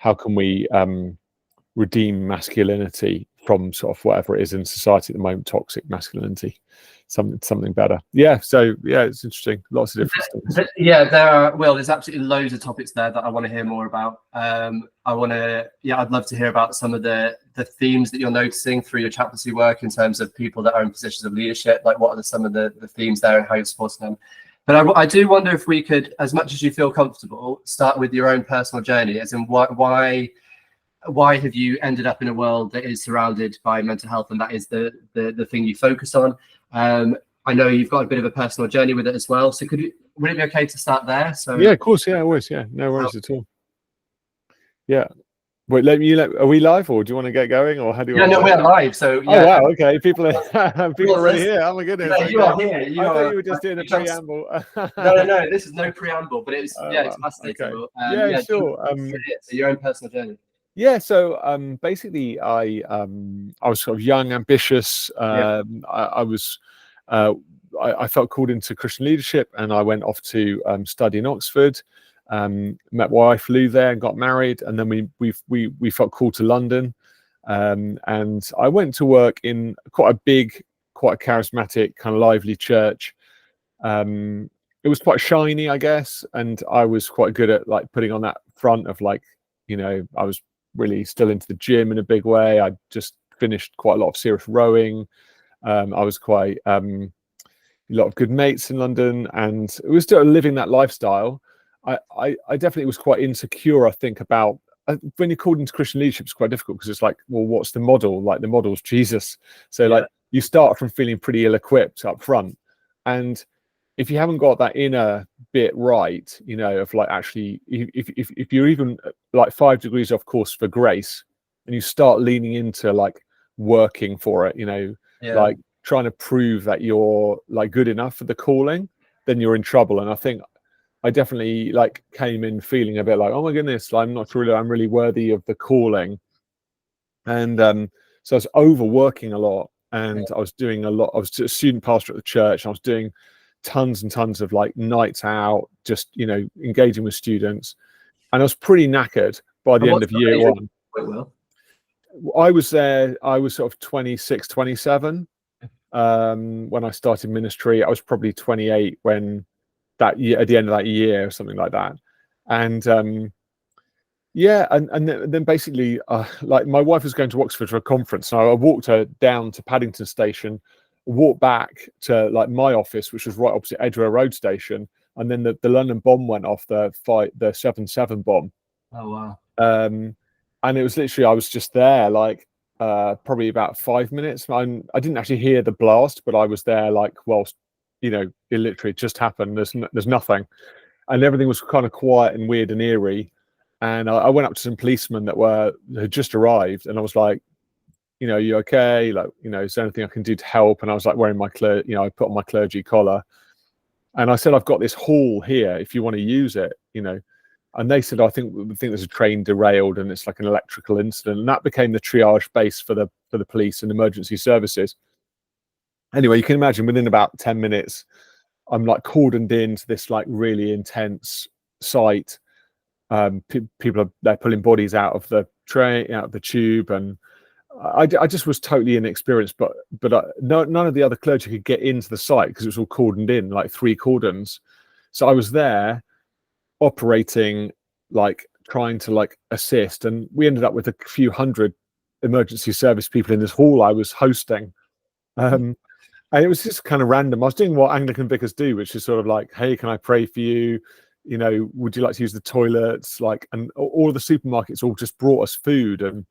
how can we redeem masculinity from sort of whatever it is in society at the moment, toxic masculinity, something better. Yeah, so yeah, it's interesting. Lots of different things. Yeah, there's absolutely loads of topics there that I want to hear more about. I'd love to hear about some of the themes that you're noticing through your chaplaincy work in terms of people that are in positions of leadership. Like, what are some of the themes there and how you're supporting them? But I do wonder if we could, as much as you feel comfortable, start with your own personal journey, as in why have you ended up in a world that is surrounded by mental health, and that is the thing you focus on? I know you've got a bit of a personal journey with it as well. So would it be okay to start there? So yeah, of course, yeah, always, yeah, no worries at all. Yeah. Wait, are we live, or do you want to get going, or how do you? Yeah, no, we're live. So yeah. Oh wow, okay. People are already here. Oh my goodness. Yeah, okay. you are here. I thought you were just doing a preamble. No. This is no preamble, but it's it's fascinating. Okay. Sure. So your own personal journey. Yeah. So basically, I was sort of young, ambitious. I felt called into Christian leadership, and I went off to study in Oxford. Met my wife Lou there and got married, and then we felt called to London, and I went to work in quite a charismatic, kind of lively church. It was quite shiny, I guess, and I was quite good at like putting on that front of like, I was really still into the gym in a big way. I just finished quite a lot of serious rowing. I was quite a lot of good mates in London, and it was still living that lifestyle. I definitely was quite insecure, I think, about when you're called into Christian leadership. It's quite difficult because it's like, well, what's the model? Like, the model's Jesus. So like, you start from feeling pretty ill-equipped up front, and if you haven't got that inner bit right, of like, actually, if you're even like 5 degrees off course for grace, and you start leaning into like working for it, like trying to prove that you're like good enough for the calling, then you're in trouble. And I think I definitely like came in feeling a bit like, oh my goodness, I'm really worthy of the calling. And so I was overworking a lot, and I was doing a lot. I was a student pastor at the church, and I was doing tons and tons of like nights out, just engaging with students, and I was pretty knackered by the end of year one. I was there. I was sort of 26, 27 when I started ministry. I was probably 28 when that year, at the end of that year, or something like that. And and then basically, like, my wife was going to Oxford for a conference, and I walked her down to Paddington Station, walked back to like my office, which was right opposite Edgware Road Station, and then the London bomb went off, the 7/7 bomb. Oh wow. And it was literally, I was just there like probably about 5 minutes. I didn't actually hear the blast, but I was there like whilst it literally just happened. There's nothing, and everything was kind of quiet and weird and eerie. And I went up to some policemen that had just arrived, and I was like, you okay? Like, is there anything I can do to help? And I was like wearing my I put on my clergy collar, and I said, I've got this hall here if you want to use it, And they said, I think there's a train derailed and it's like an electrical incident, and that became the triage base for the police and emergency services. Anyway, you can imagine within about 10 minutes, I'm like cordoned into this like really intense site. People they're pulling bodies out of the train, out of the tube, and I just was totally inexperienced. But none of the other clergy could get into the site because it was all cordoned in, like 3 cordons. So I was there operating, like trying to like assist, and we ended up with a few hundred emergency service people in this hall I was hosting. And it was just kind of random. I was doing what Anglican vicars do, which is sort of like, hey, can I pray for you? Would you like to use the toilets? Like, and all the supermarkets all just brought us food, and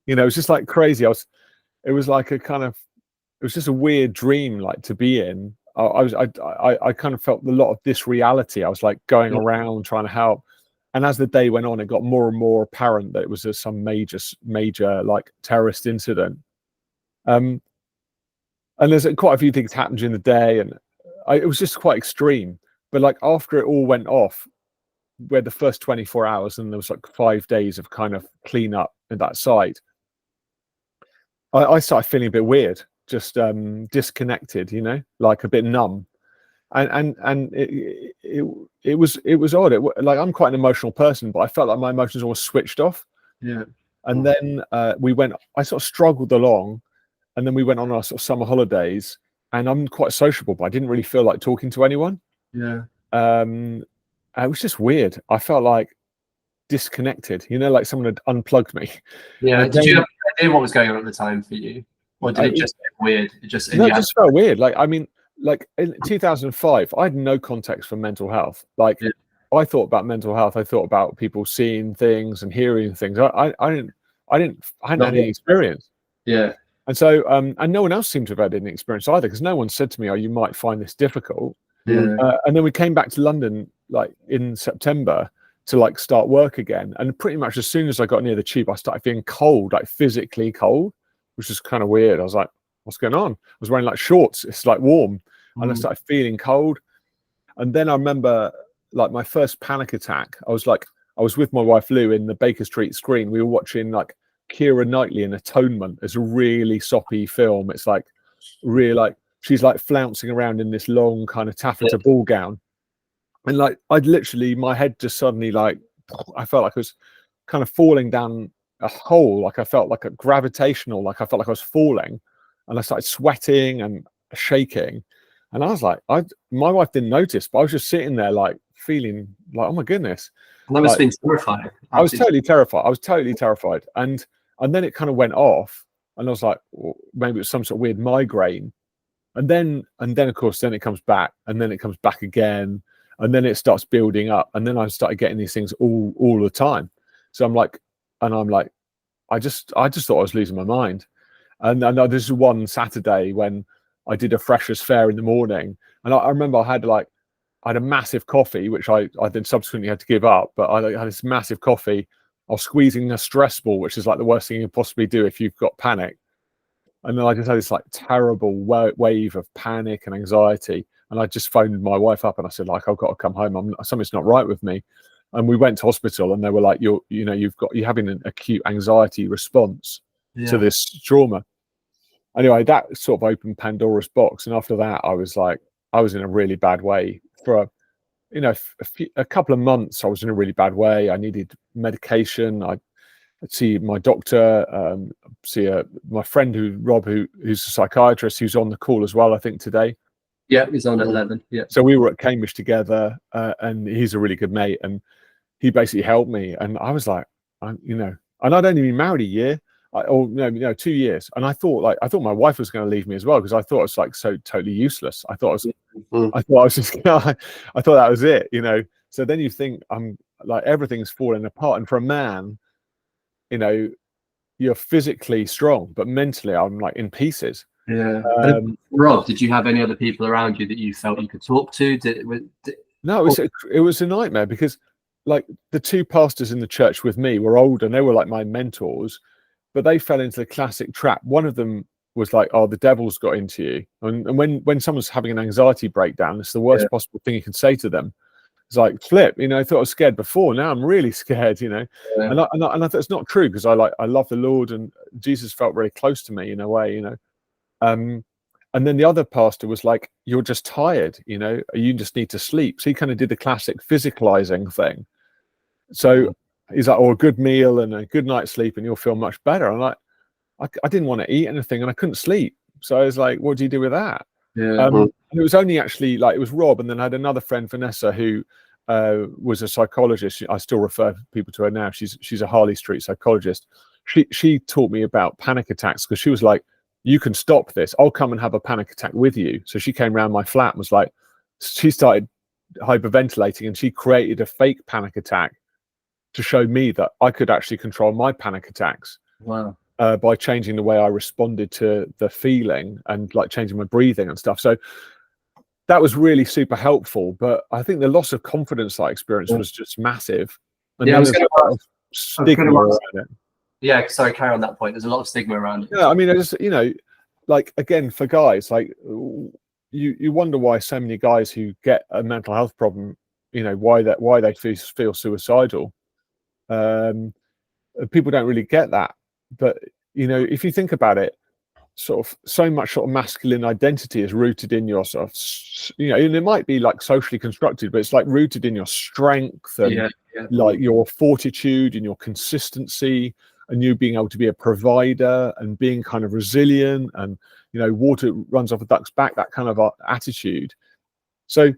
it was just like crazy. It was like it was just a weird dream, like, to be in. I kind of felt a lot of this reality. I was like going around trying to help, and as the day went on, it got more and more apparent that it was some major like terrorist incident. And there's quite a few things happened during the day, and it was just quite extreme. But like after it all went off, we had the first 24 hours, and there was like 5 days of kind of clean up at that site. I started feeling a bit weird, just disconnected, like a bit numb. and it was odd. Like, I'm quite an emotional person, but I felt like my emotions almost switched off. Yeah. And then I sort of struggled along, and then we went on our sort of summer holidays, and I'm quite sociable, but I didn't really feel like talking to anyone. Yeah. It was just weird. I felt like disconnected, like someone had unplugged me. Yeah. And Did you then, have any idea what was going on at the time for you? Or did it just get weird? It just felt weird. Like, I mean, like in 2005, I had no context for mental health. Like, yeah. I thought about mental health. I thought about people seeing things and hearing things. I hadn't had any experience. Yeah. And so, and no one else seemed to have had any experience either, because no one said to me, "Oh, you might find this difficult." Yeah. And then we came back to London like in September to like start work again. And pretty much as soon as I got near the tube, I started feeling cold, like physically cold, which is kind of weird. I was like, "What's going on?" I was wearing like shorts. It's like warm, and I started feeling cold. And then I remember like my first panic attack. I was with my wife Lou in the Baker Street screen. We were watching like Keira Knightley in Atonement. It's a really soppy film. It's like really like she's like flouncing around in this long kind of taffeta ball gown, and like I'd literally, my head just suddenly, like, I felt like I was kind of falling down a hole. Like I felt like a gravitational, like I felt like I was falling, and I started sweating and shaking. And I was like, my wife didn't notice, but I was just sitting there like feeling like, oh my goodness. That must have been terrifying. I was totally terrified. And then it kind of went off, and I was like, well, maybe it was some sort of weird migraine. And then of course, then it comes back, and then it comes back again, and then it starts building up, and then I started getting these things all the time. So I'm like, I just thought I was losing my mind. And this is one Saturday when I did a freshers fair in the morning, and I remember I had a massive coffee, which I then subsequently had to give up. But I had this massive coffee. I was squeezing a stress ball, which is like the worst thing you can possibly do if you've got panic. And then I just had this like terrible wave of panic and anxiety. And I just phoned my wife up and I said, like, I've got to come home. Something's not right with me. And we went to hospital, and they were like, you're having an acute anxiety response to this trauma. Anyway, that sort of opened Pandora's box. And after that, I was in a really bad way for a couple of months. I was in a really bad way. I needed medication. I'd see my doctor, see my friend who's a psychiatrist, who's on the call as well, I think today. Yeah, he's on at 11. Yeah. So we were at Cambridge together, and he's a really good mate, and he basically helped me. And I was like, and I'd only been married a year, 2 years, and I thought my wife was going to leave me as well, because I thought I was like so totally useless. I thought I was just I thought that was it, So then you think I'm like everything's falling apart, and for a man, you're physically strong, but mentally I'm like in pieces. Yeah. Rob, did you have any other people around you that you felt you could talk to? No, it was a nightmare, because like the two pastors in the church with me were older, and they were like my mentors, but they fell into the classic trap. One of them was like, "Oh, the devil's got into you," and when someone's having an anxiety breakdown, it's the worst possible thing you can say to them. It's like, flip, I thought I was scared before. Now I'm really scared, And I thought it's not true, because I love the Lord, and Jesus felt very close to me in a way, And then the other pastor was like, "You're just tired, you just need to sleep." So he kind of did the classic physicalizing thing. So he's like, "Oh, a good meal and a good night's sleep, and you'll feel much better." I'm like, I didn't want to eat anything, and I couldn't sleep. So I was like, "What do you do with that?" And it was only actually like it was Rob, and then I had another friend, Vanessa, who was a psychologist. I still refer people to her now. She's a Harley Street psychologist. She taught me about panic attacks, because she was like, "You can stop this. I'll come and have a panic attack with you." So she came around my flat and was like, she started hyperventilating, and she created a fake panic attack to show me that I could actually control my panic attacks. Wow. By changing the way I responded to the feeling, and like changing my breathing and stuff. So that was really super helpful. But I think the loss of confidence I experienced was just massive. And I was going to stigma around it. Yeah, sorry, carry on that point. There's a lot of stigma around it. Yeah, I mean, it's, like, again, for guys, like you wonder why so many guys who get a mental health problem, why they feel suicidal. People don't really get that. But if you think about it, sort of so much sort of masculine identity is rooted in your sort of, and it might be like socially constructed, but it's like rooted in your strength and like your fortitude and your consistency, and you being able to be a provider and being kind of resilient, and water runs off a duck's back, that kind of attitude. So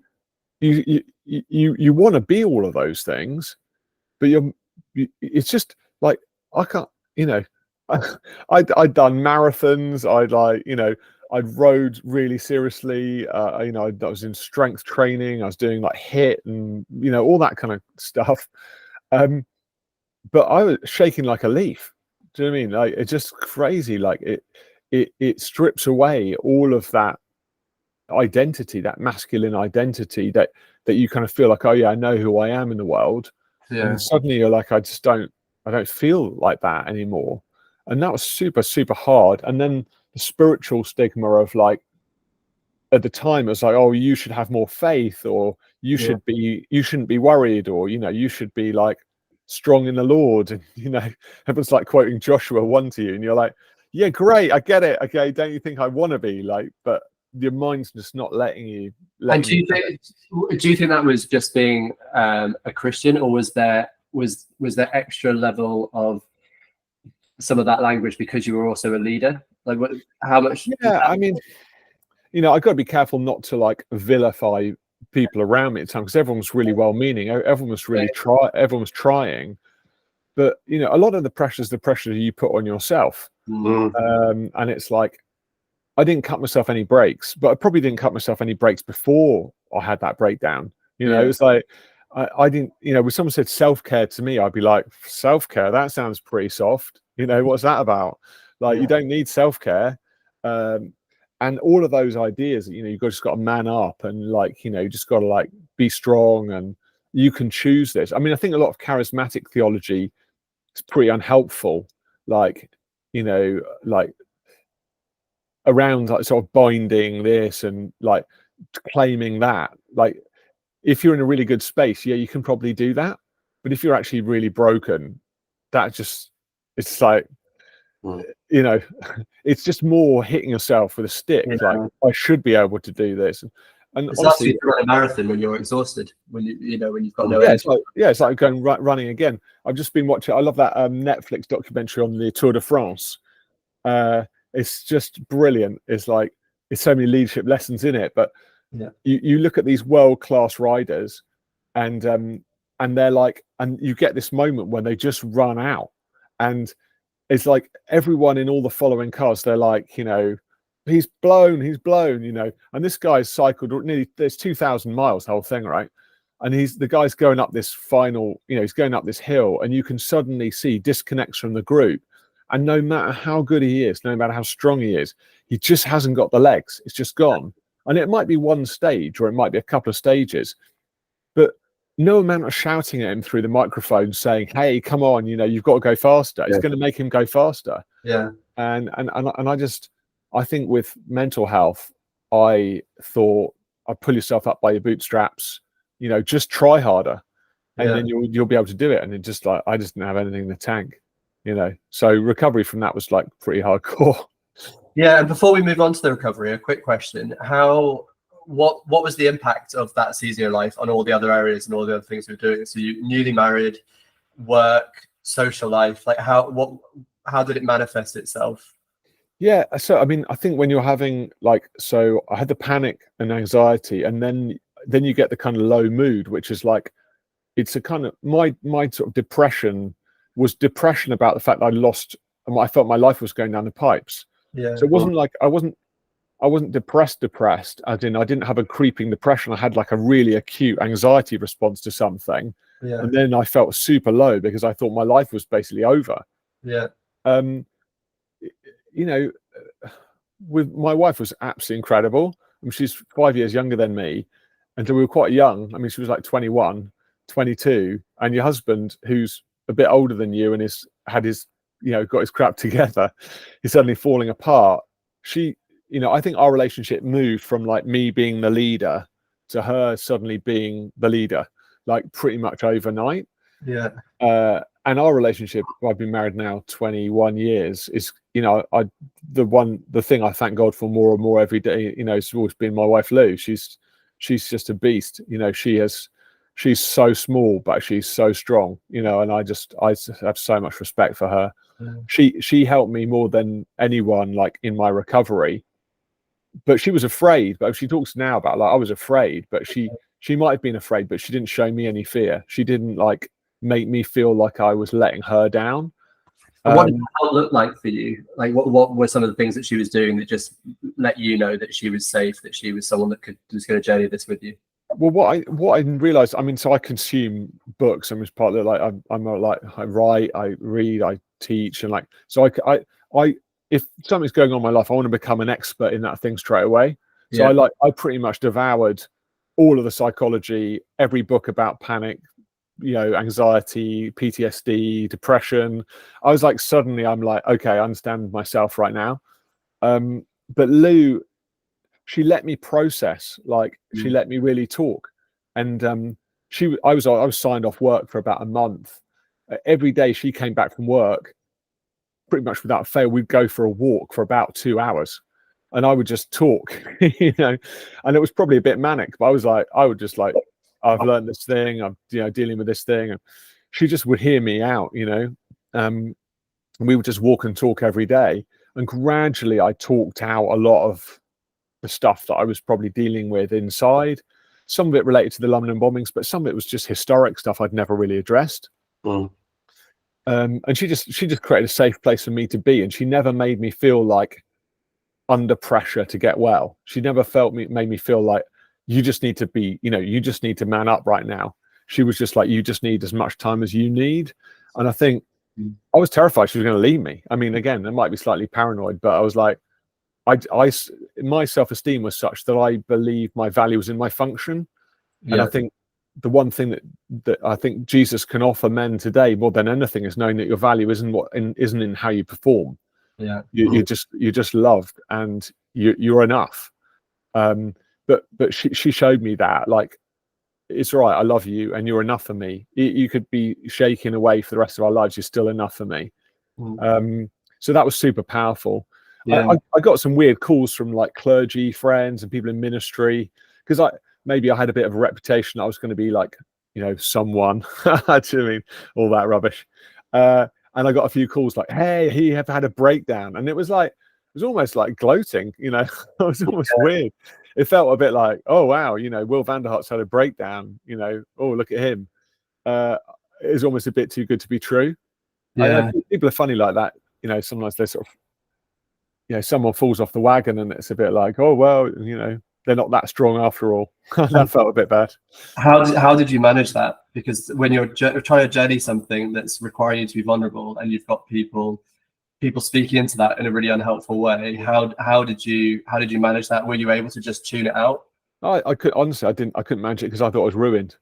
you want to be all of those things, but it's just like, I can't, I'd done marathons. I'd rode really seriously. I was in strength training. I was doing like HIIT and all that kind of stuff. But I was shaking like a leaf. Do you know what I mean? Like, it's just crazy. Like it strips away all of that identity, that masculine identity that you kind of feel like, oh yeah, I know who I am in the world. Yeah. And suddenly you're like, I don't feel like that anymore. And that was super, super hard. And then the spiritual stigma of like, at the time, it was like, oh, you should have more faith, or you shouldn't be worried, or, you should be like strong in the Lord. And, everyone's like quoting Joshua 1 to you. And you're like, yeah, great. I get it. Okay. Don't you think I want to be like, but your mind's just not letting you. And do you think that was just being a Christian, or was there extra level of some of that language because you were also a leader? Like, how much? Yeah, I mean, I got to be careful not to like vilify people around me at times, because everyone was really well-meaning. Everyone was really everyone was trying, but a lot of the pressure is the pressure you put on yourself. And it's like, I didn't cut myself any breaks, but I probably didn't cut myself any breaks before I had that breakdown. It was like, I didn't, when someone said self-care to me, I'd be like, self-care, that sounds pretty soft. What's that about? Like, you don't need self-care. And all of those ideas, you've just got to man up, and like, you just got to like be strong, and you can choose this. I mean, I think a lot of charismatic theology is pretty unhelpful. Like, like around like sort of binding this and like claiming that. Like, if you're in a really good space, yeah, you can probably do that. But if you're actually really broken, it's like, it's just more hitting yourself with a stick. Like, I should be able to do this. And it's honestly, to run a marathon when you're exhausted, when you've got no energy. It's like going running again. I've just been watching. I love that Netflix documentary on the Tour de France. It's just brilliant. It's like, it's so many leadership lessons in it. But you look at these world-class riders, and they're like, and you get this moment when they just run out, and it's like everyone in all the following cars, they're like, he's blown, and this guy's cycled nearly, there's 2,000 miles, the whole thing, right? And the guy's going up this final, he's going up this hill, and you can suddenly see disconnects from the group. And no matter how good he is, no matter how strong he is, he just hasn't got the legs. It's just gone. And it might be one stage, or it might be a couple of stages, but no amount of shouting at him through the microphone saying, hey, come on, you've got to go faster. It's going to make him go faster. Yeah. And I think with mental health, I thought, pull yourself up by your bootstraps, just try harder, and then you'll be able to do it. And it just like, I just didn't have anything in the tank, so recovery from that was like pretty hardcore. Yeah. And before we move on to the recovery, a quick question: what was the impact of that season of your life on all the other areas and all the other things you were doing? So you newly married, work, social life, like how did it manifest itself? Yeah, so I mean, I think when you're having like, so I had the panic and anxiety, and then you get the kind of low mood, which is like, it's a kind of, my sort of depression was depression about the fact that I felt my life was going down the pipes. Yeah. So it wasn't like I wasn't depressed, as in I didn't have a creeping depression. I had like a really acute anxiety response to something. Yeah. And then I felt super low because I thought my life was basically over. Yeah. With my wife was absolutely incredible. I mean, she's 5 years younger than me. And so we were quite young. I mean, she was like 21, 22. And your husband, who's a bit older than you and got his crap together, is suddenly falling apart. I think our relationship moved from like me being the leader to her suddenly being the leader, like pretty much overnight. Yeah. and our relationship, I've been married now 21 years, is, you know, the thing I thank God for more and more every day, you know, has always been my wife Lou. She's just a beast, you know. She's so small, but she's so strong, you know, and I have so much respect for her. She helped me more than anyone, like, in my recovery. But she was afraid. But she talks now about, like, I was afraid, but she might have been afraid, but she didn't show me any fear. She didn't, like, make me feel like I was letting her down. And what did that look like for you? Like, what were some of the things that she was doing that just let you know that she was safe, that she was someone that was going to journey this with you? Well, what I realized, I mean, so I consume books. I'm just part of, like, I write, I read, I teach, and, like, so I if something's going on in my life, I want to become an expert in that thing straight away. So I pretty much devoured all of the psychology, every book about panic, you know, anxiety, PTSD, depression. I was like, suddenly I'm like, okay, I understand myself right now. But Lou, she let me process, like, she let me really talk. And I was signed off work for about a month. Every day she came back from work, pretty much without fail, we'd go for a walk for about 2 hours, and I would just talk, you know. And it was probably a bit manic, but I would just, like, I've learned this thing, I'm, you know, dealing with this thing, and she just would hear me out, you know. And we would just walk and talk every day, and gradually I talked out a lot of the stuff that I was probably dealing with inside. Some of it related to the London bombings, but some of it was just historic stuff I'd never really addressed. And she just created a safe place for me to be, and she never made me feel like under pressure to get well. She never made me feel like you just need to be, you know, you just need to man up right now. She was just like, you just need as much time as you need. And I think I was terrified she was going to leave me. I mean, again, I might be slightly paranoid, but I was like, my self-esteem was such that I believe my value was in my function. And I think the one thing that I think Jesus can offer men today more than anything is knowing that your value isn't in how you perform. You're just loved, and you're enough. But she showed me that, like, it's right, I love you and you're enough for me. You could be shaking away for the rest of our lives, you're still enough for me. So that was super powerful. I got some weird calls from, like, clergy friends and people in ministry, because maybe I had a bit of a reputation. I was going to be, like, you know, someone. I mean, all that rubbish. And I got a few calls like, "Hey, he have had a breakdown," and it was almost like gloating, you know. It was almost weird. It felt a bit like, oh wow, you know, Will Vanderhart's had a breakdown, you know. Oh, look at him. It's almost a bit too good to be true. I know people are funny like that, you know. Sometimes they sort of, you know, someone falls off the wagon and it's a bit like, oh well, you know, they're not that strong after all. That felt a bit bad. How did you manage that? Because when you're trying to journey something that's requiring you to be vulnerable, and you've got people speaking into that in a really unhelpful way, how did you manage that? Were you able to just tune it out? I could honestly, I couldn't manage it because I thought I was ruined.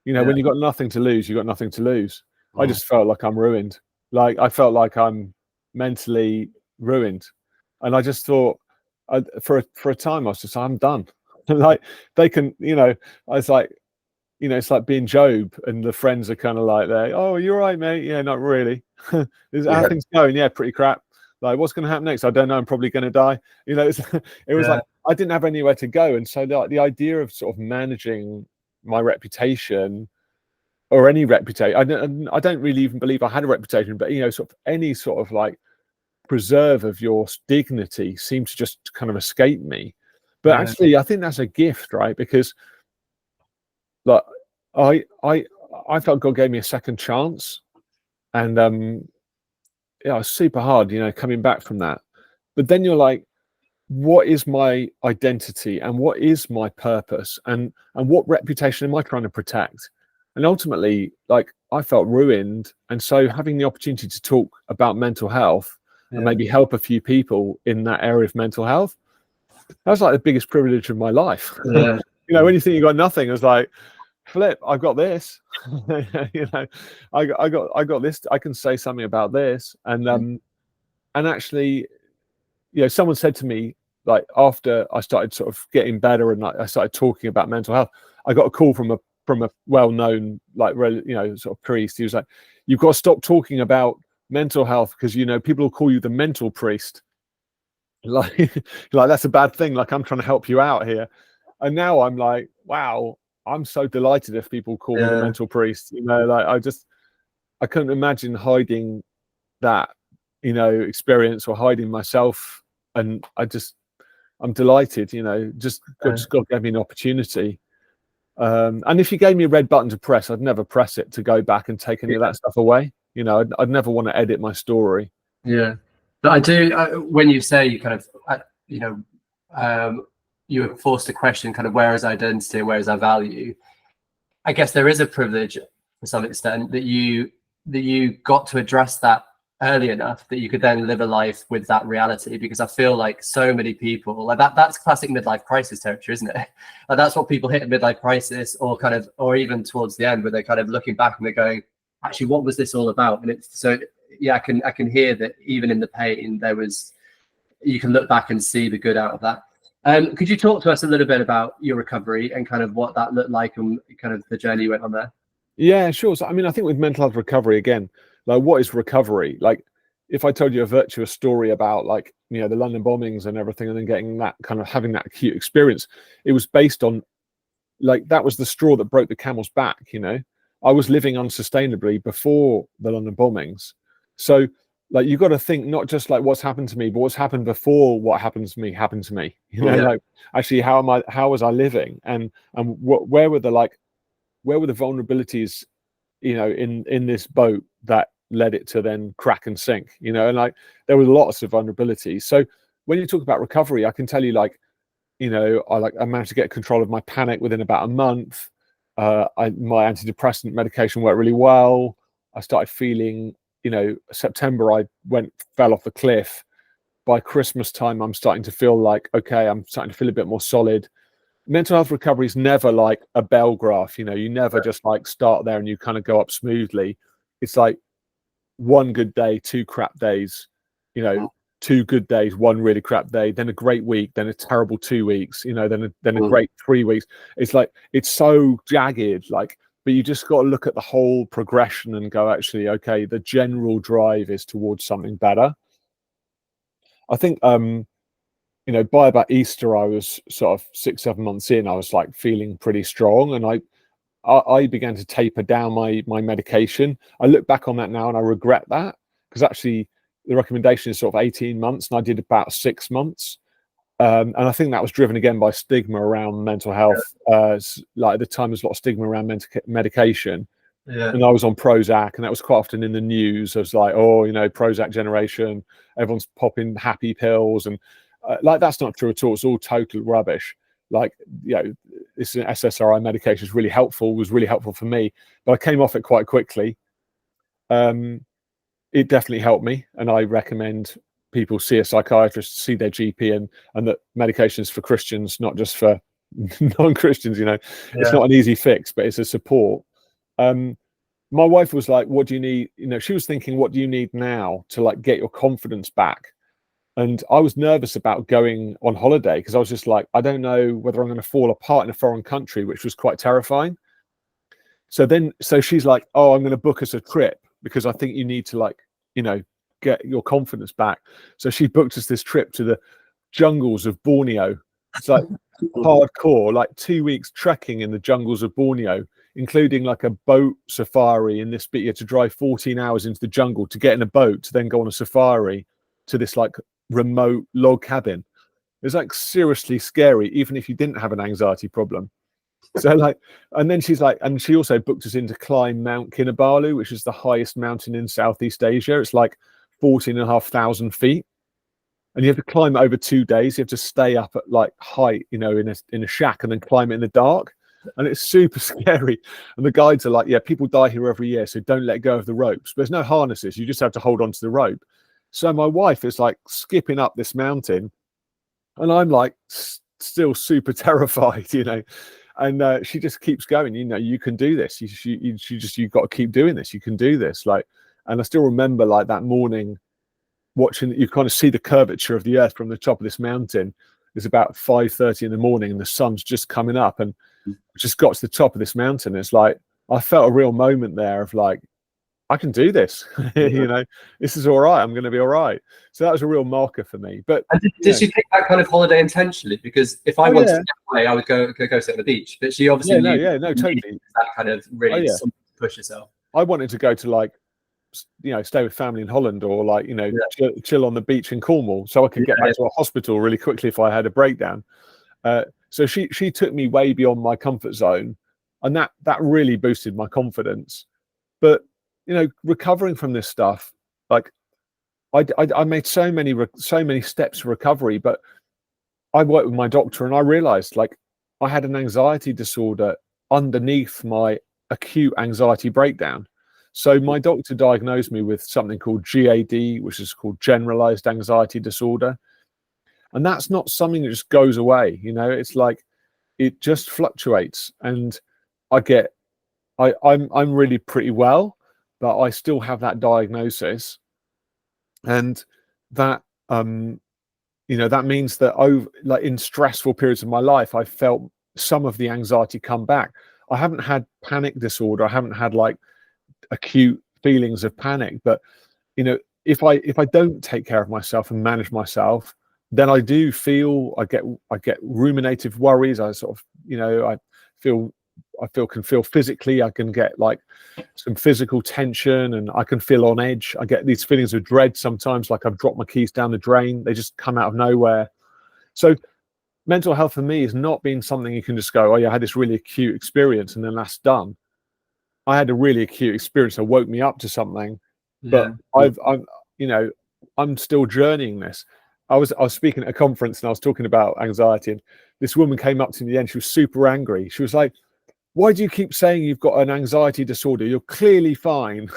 You know, when you got nothing to lose, you got nothing to lose. I just felt like I'm ruined. Like, I felt like I'm mentally ruined, and I just thought, for a time, I was just, I'm done. Like, they can, you know, I was like, you know, it's like being Job, and the friends are kind of like, oh, you're right, mate. Yeah, not really. How things going? Yeah, pretty crap. Like, what's going to happen next? I don't know. I'm probably going to die. You know, it was like I didn't have anywhere to go, and so the idea of sort of managing my reputation, or any reputation, I don't really even believe I had a reputation, but, you know, sort of any sort of, like, preserve of your dignity seemed to just kind of escape me. But actually, I think that's a gift, right? Because, like, I felt God gave me a second chance, and yeah, it was super hard, you know, coming back from that. But then you're like, what is my identity, and what is my purpose, and what reputation am I trying to protect? And ultimately, like, I felt ruined, and so having the opportunity to talk about mental health and maybe help a few people in that area of mental health, that was like the biggest privilege of my life. You know, when you think you got nothing, it's like, flip, I've got this. You know, I got this. I can say something about this, and actually, you know, someone said to me, like, after I started sort of getting better and I started talking about mental health, I got a call from from a well-known, like, sort of priest. He was like, you've got to stop talking about mental health because, people will call you the mental priest. Like, that's a bad thing. Like, I'm trying to help you out here. And now I'm like, wow, I'm so delighted if people call me the mental priest. Like, I couldn't imagine hiding that, experience or hiding myself. And I'm delighted, just God gave me an opportunity. And if you gave me a red button to press, I'd never press it to go back and take any of that stuff away. I'd never want to edit my story. Yeah. But I do, when you say you kind of, you were forced to question kind of where is identity and where is our value. I guess there is a privilege to some extent that you got to address that early enough that you could then live a life with that reality, because I feel like so many people like that's classic midlife crisis territory, isn't it? Like, that's what people hit at midlife crisis, or even towards the end, where they're kind of looking back and they're going, actually, what was this all about? And it's so, yeah, I can hear that even in the pain you can look back and see the good out of that. Could you talk to us a little bit about your recovery and kind of what that looked like and kind of the journey you went on there? Yeah, sure. So, I think with mental health recovery, again, like, what is recovery? Like, if I told you a virtuous story about, like, the London bombings and everything, and then getting that kind of having that acute experience, it was based on, like, that was the straw that broke the camel's back. I was living unsustainably before the London bombings. So, like, you've got to think not just like what's happened to me, but what's happened before what happened to me happened to me. Like, actually, how was I living, and where were the vulnerabilities, in this boat that led it to then crack and sink, and like, there were lots of vulnerabilities. So when you talk about recovery, I can tell you, like, I managed to get control of my panic within about a month. My antidepressant medication worked really well. I started feeling, September I fell off the cliff. By Christmas time, I'm starting to feel like, okay, I'm starting to feel a bit more solid. Mental health recovery is never like a bell graph. You never just like start there and you kind of go up smoothly. It's like one good day, two crap days, 2 good days, one really crap day, then a great week, then a terrible 2 weeks, then a great 3 weeks. It's like, it's so jagged, like, but you just got to look at the whole progression and go, actually, okay, the general drive is towards something better. I think, by about Easter, I was sort of 6-7 months in, I was like feeling pretty strong, and I began to taper down my medication. I look back on that now and I regret that, because actually the recommendation is sort of 18 months and I did about 6 months. And I think that was driven again by stigma around mental health. Like, at the time, there's a lot of stigma around medication. And I was on Prozac, and that was quite often in the news. I was like, oh, Prozac generation, everyone's popping happy pills. And like, that's not true at all. It's all total rubbish. Like, this SSRI medication was really helpful for me, but I came off it quite quickly. It definitely helped me, and I recommend people see a psychiatrist, see their GP, and that medication is for Christians, not just for non-Christians. It's not an easy fix, but it's a support. My wife was like, what do you need? She was thinking, what do you need now to, like, get your confidence back? And I was nervous about going on holiday, because I was just like, I don't know whether I'm going to fall apart in a foreign country, which was quite terrifying. So she's like, oh, I'm going to book us a trip, because I think you need to, like, get your confidence back. So she booked us this trip to the jungles of Borneo. It's like hardcore, like 2 weeks trekking in the jungles of Borneo, including like a boat safari in this bit. You had to drive 14 hours into the jungle to get in a boat to then go on a safari to this like remote log cabin. It's like seriously scary, even if you didn't have an anxiety problem. So, like, and then she's like, and she also booked us in to climb Mount Kinabalu, which is the highest mountain in Southeast Asia. It's like 14,500 feet, and you have to climb it over 2 days. You have to stay up at like height, in a shack, and then climb it in the dark. And it's super scary. And the guides are like, yeah, people die here every year, so don't let go of the ropes. But there's no harnesses. You just have to hold on to the rope. So my wife is like skipping up this mountain, and I'm like still super terrified, and she just keeps going. You can do this. You've got to keep doing this. You can do this. Like, and I still remember, like, that morning watching, you kind of see the curvature of the earth from the top of this mountain. It's about 5:30 in the morning, and the sun's just coming up, and just got to the top of this mountain. It's like I felt a real moment there of like, I can do this. You know, this is all right. I'm going to be all right. So that was a real marker for me. But and did she pick that kind of holiday intentionally? Because if I wanted to get away, I would go sit on the beach. But she obviously knew totally that kind of really something to push yourself. I wanted to go to like, you know, stay with family in Holland, or like, you know, chill on the beach in Cornwall, so I could get back to a hospital really quickly if I had a breakdown. So she took me way beyond my comfort zone, and that really boosted my confidence. But you know, recovering from this stuff, like I made so many steps to recovery, but I worked with my doctor and I realized like I had an anxiety disorder underneath my acute anxiety breakdown. So my doctor diagnosed me with something called GAD, which is called generalized anxiety disorder. And that's not something that just goes away, you know, it's like it just fluctuates. And I'm really pretty well, but I still have that diagnosis. And that you know, that means that like in stressful periods of my life, I felt some of the anxiety come back. I haven't had panic disorder. I haven't had like acute feelings of panic, but you know, if I don't take care of myself and manage myself, then I do feel I get ruminative worries. I sort of, you know, can feel physically, I can get like some physical tension, and I can feel on edge. I get these feelings of dread sometimes, like I've dropped my keys down the drain. They just come out of nowhere. So mental health for me is not being something you can just go, oh yeah, I had this really acute experience and then that's done. I had a really acute experience that woke me up to something, but I'm still journeying this. I was speaking at a conference and I was talking about anxiety, and this woman came up to me at the end. She was super angry. She was like, why do you keep saying you've got an anxiety disorder? You're clearly fine.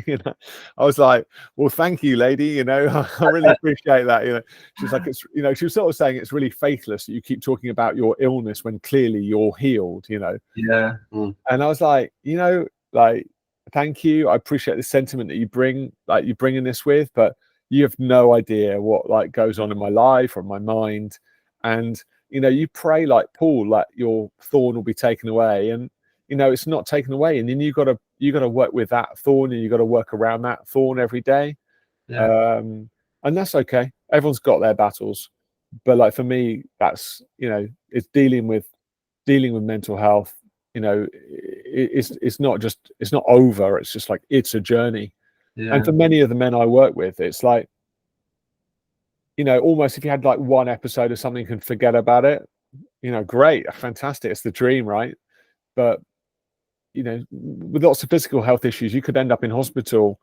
You know, I was like, well, thank you, lady. You know, I really appreciate that. You know, she's like, it's, you know, she was sort of saying it's really faithless that you keep talking about your illness when clearly you're healed, you know? Yeah. And I was like, you know, like, thank you. I appreciate the sentiment that you bring, like you're bringing this with, but you have no idea what like goes on in my life or my mind. And, you know, you pray like Paul, like your thorn will be taken away, and, you know, it's not taken away. And then you got to work with that thorn, and you got to work around that thorn every day. And that's okay. Everyone's got their battles. But like for me, that's, you know, it's dealing with mental health. You know, it's not over. It's just like, it's a journey. And for many of the men I work with, it's like, you know, almost if you had like one episode of something and forget about it, you know, great, fantastic. It's the dream, right? But, you know, with lots of physical health issues, you could end up in hospital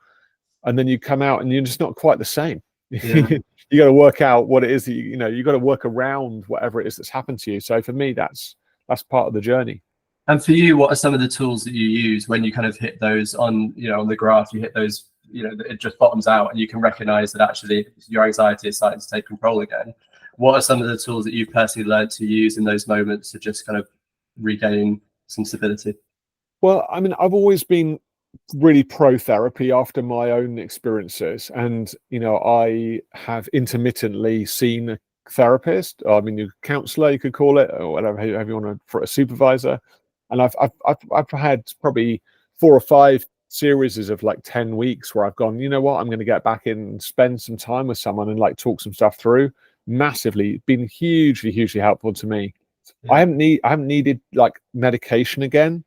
and then you come out and you're just not quite the same. You got to work out what it is that you know, you got to work around whatever it is that's happened to you. So for me, that's part of the journey. And for you, what are some of the tools that you use when you kind of hit those on, you know, on the graph, you hit those, you know, it just bottoms out and you can recognize that actually your anxiety is starting to take control again? What are some of the tools that you've personally learned to use in those moments to just kind of regain some stability? Well, I mean, I've always been really pro therapy after my own experiences, and you know, I have intermittently seen a therapist. I mean, a counselor, you could call it, or whatever you want to, for a supervisor. And I've had probably 4 or 5 series of like 10 weeks where I've gone, you know what, I'm going to get back in and spend some time with someone and like talk some stuff through. Massively been hugely helpful to me. I haven't needed like medication again.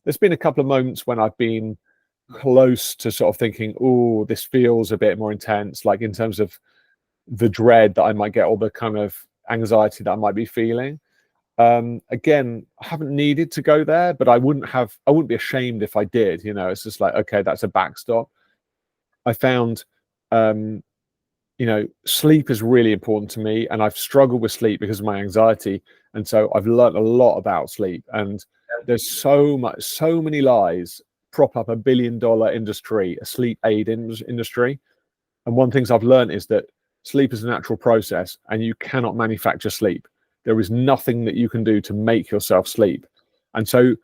There's been a couple of moments when I've been close to sort of thinking, oh, this feels a bit more intense, like in terms of the dread that I might get or the kind of anxiety that I might be feeling. Again, I haven't needed to go there, but I wouldn't be ashamed if I did. You know, it's just like, okay, that's a backstop. I found, you know, sleep is really important to me, and I've struggled with sleep because of my anxiety, and so I've learned a lot about sleep. And there's so many lies prop up $1 billion industry, a sleep aid industry. And one of the things I've learned is that sleep is a natural process, and you cannot manufacture sleep. There is nothing that you can do to make yourself sleep. And so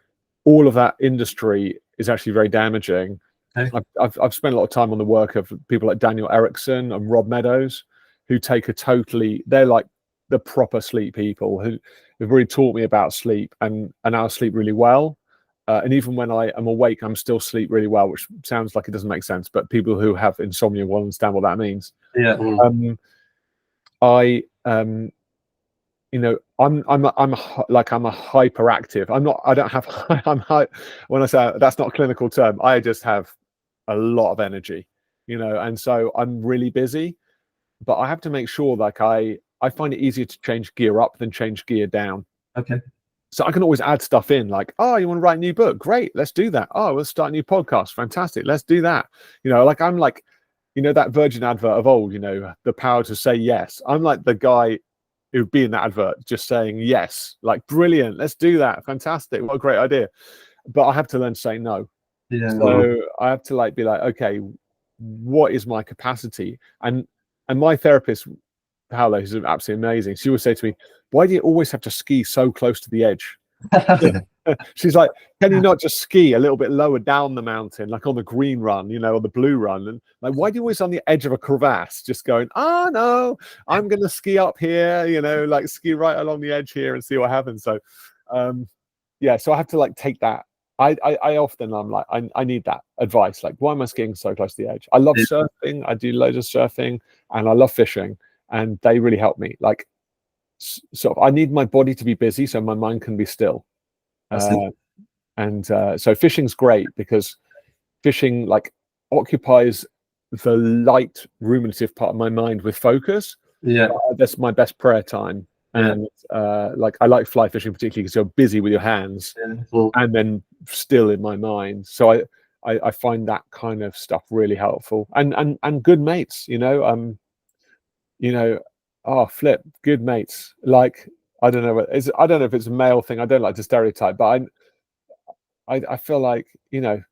all of that industry is actually very damaging. Okay. I've spent a lot of time on the work of people like Daniel Erickson and Rob Meadows, who take they're like the proper sleep people who have really taught me about sleep, and I sleep really well. And even when I am awake, I'm still sleep really well, which sounds like it doesn't make sense, but people who have insomnia will understand what that means. Yeah. I you know, I'm a hyperactive. I don't have I'm high. When I say that's not a clinical term, I just have a lot of energy, you know, and so I'm really busy, but I have to make sure like I find it easier to change gear up than change gear down. Okay. So I can always add stuff in, like, oh, you want to write a new book? Great, let's do that. Oh, let's start a new podcast. Fantastic, let's do that. You know, like I'm like, you know, that Virgin advert of old, you know, the power to say yes. I'm like the guy who'd be in that advert just saying yes, like brilliant, let's do that. Fantastic, what a great idea. But I have to learn to say no. Yeah. So I have to like be like, okay, what is my capacity? And my therapist, Paolo, who's absolutely amazing, she would say to me, why do you always have to ski so close to the edge? She's like, can you not just ski a little bit lower down the mountain, like on the green run, you know, or the blue run? And like, why do you always on the edge of a crevasse, just going, oh no, I'm going to ski up here, you know, like ski right along the edge here and see what happens. So, yeah, so I have to like take that. I often I'm like, I need that advice. Like, why am I skiing so close to the edge? I love surfing. I do loads of surfing, and I love fishing, and they really help me. Like, sort of, I need my body to be busy so my mind can be still. So fishing's great because fishing like occupies the light ruminative part of my mind with focus. Yeah, that's my best prayer time. And like I like fly fishing particularly because you're busy with your hands and then still in my mind. So I find that kind of stuff really helpful. And good mates, you know, good mates. Like I don't know if it's a male thing. I don't like to stereotype, but I feel like, you know,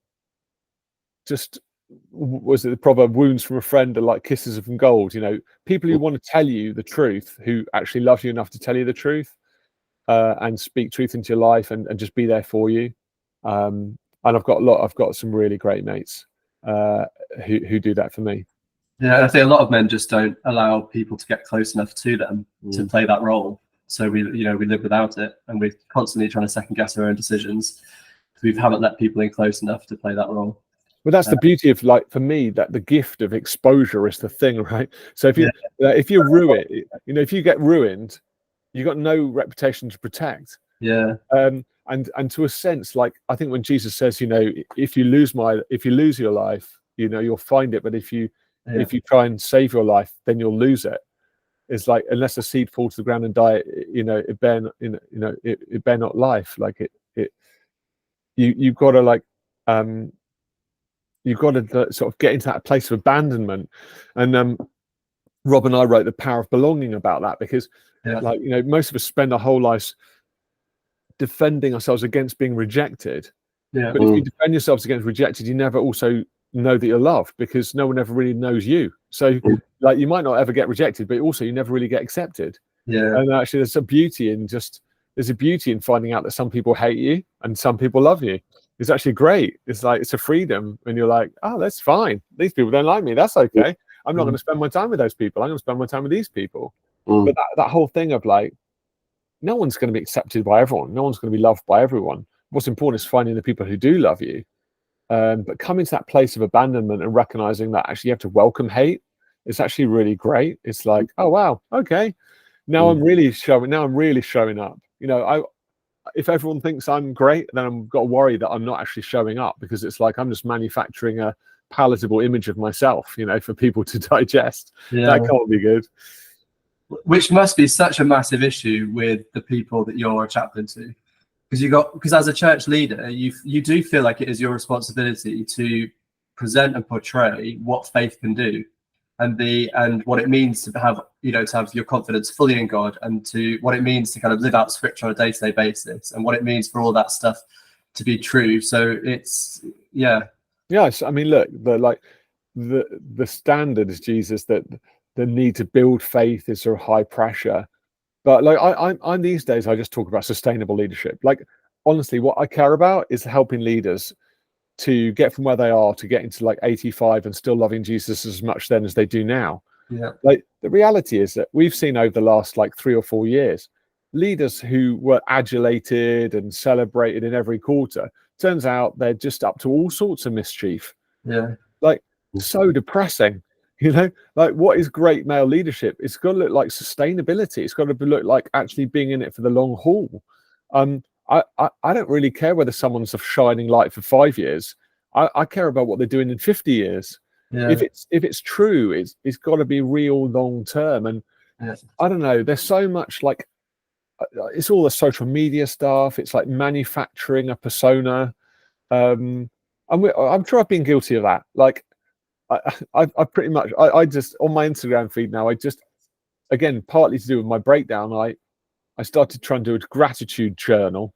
just was it the proverb, wounds from a friend are like kisses from gold. You know, people who want to tell you the truth, who actually love you enough to tell you the truth, and speak truth into your life and just be there for you. And I've got some really great mates who do that for me. Yeah, I think a lot of men just don't allow people to get close enough to them to play that role. So we live without it, and we're constantly trying to second guess our own decisions. We haven't let people in close enough to play that role. Well, that's the beauty of, like, for me, that the gift of exposure is the thing, right? So if you ruin, you know, if you get ruined, you got no reputation to protect. Yeah. And to a sense, like, I think when Jesus says, you know, if you lose your life, you know, you'll find it, but if you try and save your life, then you'll lose it. It's like, unless a seed falls to the ground and die, you know, it bear not life. Like you've got to like you've got to sort of get into that place of abandonment. And Rob and I wrote The Power of Belonging about that, because like, you know, most of us spend our whole lives defending ourselves against being rejected. But if you defend yourselves against rejected, you never also know that you're loved, because no one ever really knows you. So like, you might not ever get rejected, but also you never really get accepted. And actually there's a beauty in finding out that some people hate you and some people love you. It's actually great. It's like, it's a freedom when you're like, oh, that's fine. These people don't like me. That's okay. I'm not going to spend my time with those people. I'm going to spend my time with these people. But that whole thing of like, no one's going to be accepted by everyone. No one's going to be loved by everyone. What's important is finding the people who do love you. But coming to that place of abandonment and recognizing that actually you have to welcome hate, it's actually really great. It's like, oh, wow, okay. Now I'm really showing up. You know, if everyone thinks I'm great, then I've got to worry that I'm not actually showing up, because it's like I'm just manufacturing a palatable image of myself, you know, for people to digest. That can't be good. Which must be such a massive issue with the people that you're a chaplain to, because as a church leader, you do feel like it is your responsibility to present and portray what faith can do, and what it means to have your confidence fully in God, and to what it means to kind of live out scripture on a day-to-day basis, and what it means for all that stuff to be true. So it's Yes, I mean, look, the standard is, Jesus, that the need to build faith is sort of high pressure. But like I'm these days, I just talk about sustainable leadership. Like, honestly, what I care about is helping leaders to get from where they are to get into like 85 and still loving Jesus as much then as they do now. Yeah. Like the reality is that we've seen over the last like 3 or 4 years, leaders who were adulated and celebrated in every quarter, turns out they're just up to all sorts of mischief. Yeah. Like so depressing. Like what is great male leadership? It's got to look like sustainability. It's got to look like actually being in it for the long haul. I don't really care whether someone's a shining light for 5 years. I care about what they're doing in 50 years. Yeah. If it's true, it's got to be real long term. And I don't know. There's so much like it's all the social media stuff. It's like manufacturing a persona. I'm sure I've been guilty of that. Like I pretty much I just on my Instagram feed now. I just again partly to do with my breakdown. I started trying to do a gratitude journal,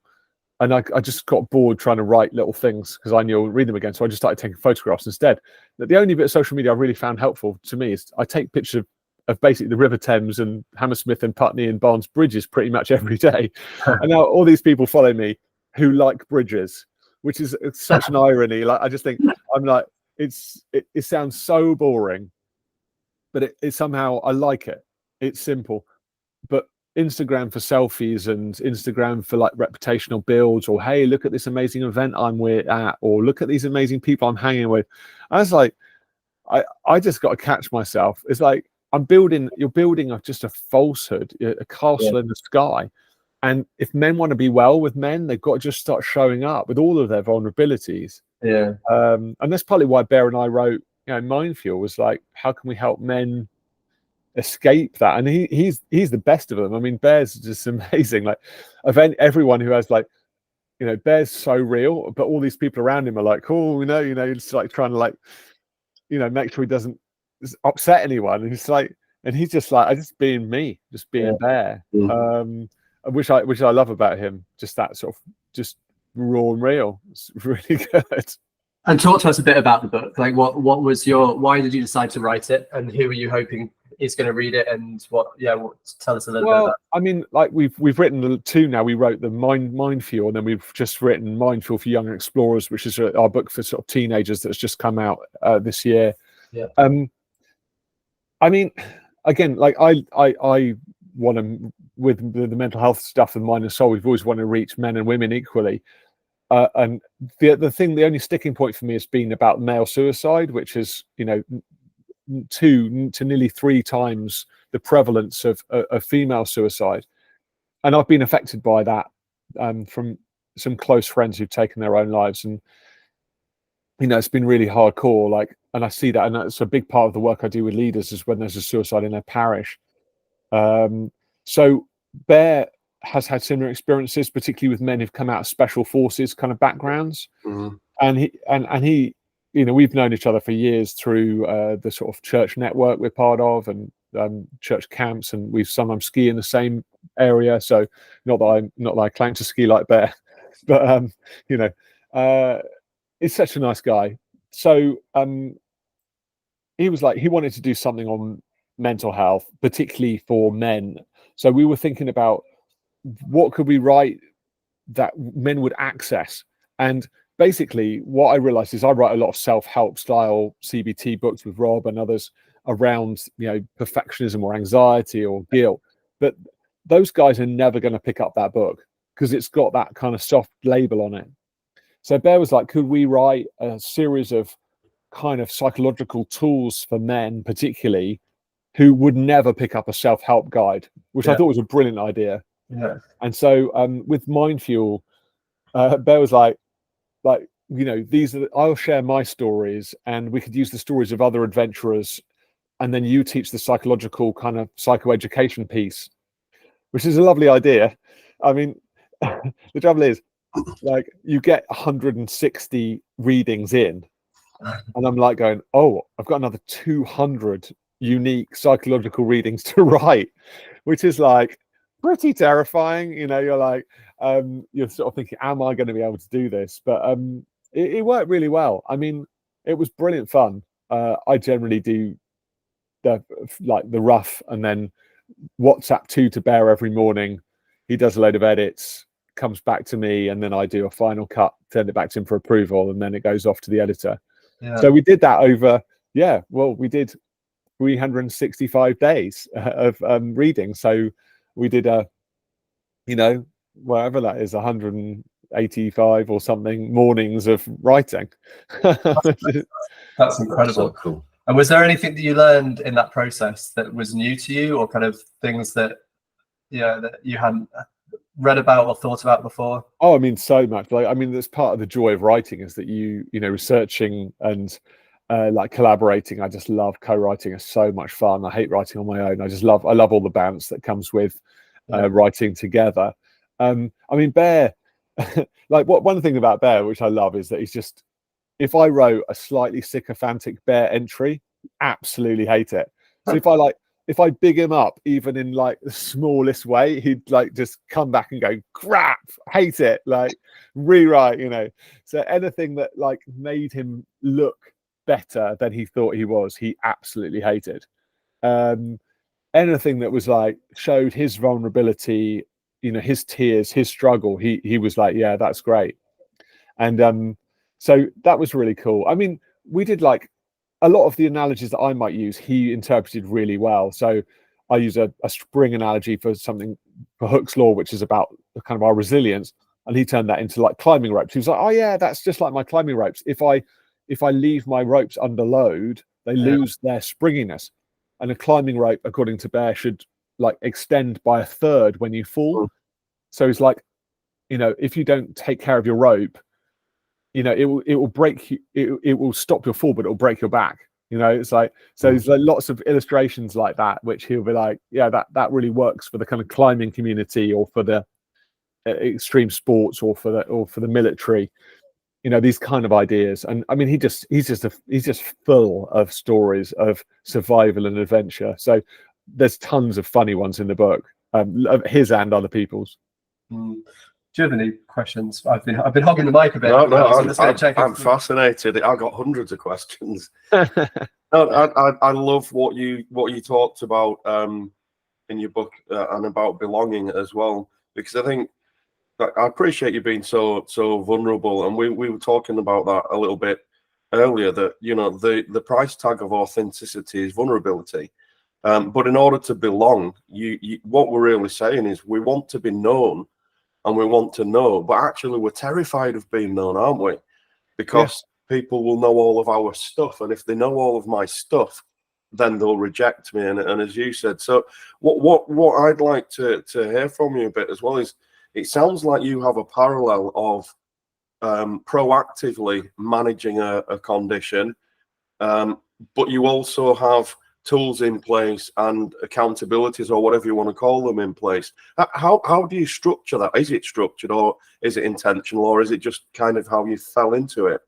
and I just got bored trying to write little things because I knew I'd read them again. So I just started taking photographs instead. The only bit of social media I really found helpful to me is I take pictures of basically the River Thames and Hammersmith and Putney and Barnes bridges pretty much every day. And now all these people follow me who like bridges, which is such an irony. Like I just think I'm like it sounds so boring, but it somehow I like it. It's simple, but Instagram for selfies and Instagram for like reputational builds, or hey, look at this amazing event I'm at, or look at these amazing people I'm hanging with. I was like, I just got to catch myself. It's like you're building just a falsehood, a castle in the sky. And if men want to be well with men, they've got to just start showing up with all of their vulnerabilities. Yeah. And that's partly why Bear and I wrote, Mind Fuel was like, how can we help men escape that? And he's the best of them. I mean, Bear's just amazing. Like, everyone who has like, Bear's so real, but all these people around him are like, oh, it's like trying to like, make sure he doesn't upset anyone. And he's just like, I just being me, just being Bear. Which I love about him, just that sort of just raw and real. It's really good. And talk to us a bit about the book. Like, what was why did you decide to write it, and who are you hoping is going to read it, and tell us a little bit about it. I mean, like we've written 2 now. We wrote the Mind Fuel, and then we've just written Mind Fuel for Young Explorers, which is our book for sort of teenagers that's just come out this year. Yeah. I mean, again, like I want to, with the mental health stuff and mind and soul, we've always wanted to reach men and women equally. And the only sticking point for me has been about male suicide, which is 2 to nearly 3 times the prevalence of female suicide. And I've been affected by that from some close friends who've taken their own lives. And, it's been really hardcore. Like, and I see that. And that's a big part of the work I do with leaders is when there's a suicide in their parish. So Bear has had similar experiences, particularly with men who've come out of special forces kind of backgrounds. Mm-hmm. And he, we've known each other for years through the sort of church network we're part of, and church camps, and we sometimes ski in the same area. So not that I claim to ski like Bear, but he's such a nice guy. So he was like, he wanted to do something on mental health, particularly for men. So we were thinking about what could we write that men would access. And basically what I realized is I write a lot of self-help style CBT books with Rob and others around, perfectionism or anxiety or guilt. But those guys are never going to pick up that book because it's got that kind of soft label on it. So Bear was like, could we write a series of kind of psychological tools for men, particularly, who would never pick up a self-help guide, which I thought was a brilliant idea. Yeah. And so with Mind Fuel, Bear was like, I'll share my stories, and we could use the stories of other adventurers, and then you teach the psychological kind of psychoeducation piece, which is a lovely idea. I mean, the trouble is, like, you get 160 readings in, and I'm like going, oh, I've got another 200 unique psychological readings to write, which is like pretty terrifying. You're like, you're sort of thinking, am I going to be able to do this? But it worked really well. I mean, it was brilliant fun. I generally do the rough, and then WhatsApp to Bear every morning. He does a load of edits, comes back to me, and then I do a final cut, send it back to him for approval, and then it goes off to the editor. So we did that over, we did 365 days of reading. So we did whatever that is, 185 or something mornings of writing. That's incredible. That's so cool. And was there anything that you learned in that process that was new to you, or kind of things that that you hadn't read about or thought about before? Oh, I mean, so much. Like, I mean, that's part of the joy of writing, is that researching and like collaborating. I just love co-writing. It's so much fun. I hate writing on my own. I love all the balance that comes with writing together. I mean, Bear, like one thing about Bear, which I love, is that he's just, if I wrote a slightly sycophantic Bear entry, absolutely hate it. So if I big him up, even in like the smallest way, he'd like just come back and go, crap, hate it, like rewrite, So anything that like made him look better than he thought he was, he absolutely hated. Anything that was like showed his vulnerability, his tears, his struggle, he was like, yeah, that's great. And so that was really cool. I mean, we did like a lot of the analogies that I might use, he interpreted really well. So I use a spring analogy for Hooke's law, which is about kind of our resilience, and he turned that into like climbing ropes. He was like, oh yeah, that's just like my climbing ropes. If I leave my ropes under load, they lose their springiness. And a climbing rope, according to Bear, should like extend by a third when you fall. So it's like, if you don't take care of your rope, it will break you. It will stop your fall, but it will break your back. It's like, so there's like lots of illustrations like that, which he'll be like, yeah, that really works for the kind of climbing community, or for the extreme sports, or for the military. These kind of ideas. And I mean, he's just full of stories of survival and adventure. So there's tons of funny ones in the book, his and other people's. Do you have any questions? I've been hogging the mic a bit. I'm fascinated. I got hundreds of questions. I love what you talked about in your book, and about belonging as well, because I think I appreciate you being so vulnerable, and we were talking about that a little bit earlier, that the price tag of authenticity is vulnerability. But in order to belong, what we're really saying is we want to be known. And we want to know, but actually we're terrified of being known, aren't we? Because people will know all of our stuff, and if they know all of my stuff, then they'll reject me. And as you said, so what I'd like to hear from you a bit as well is, it sounds like you have a parallel of proactively managing a condition, but you also have tools in place and accountabilities, or whatever you want to call them, in place. How do you structure that? Is it structured, or is it intentional, or is it just kind of how you fell into it?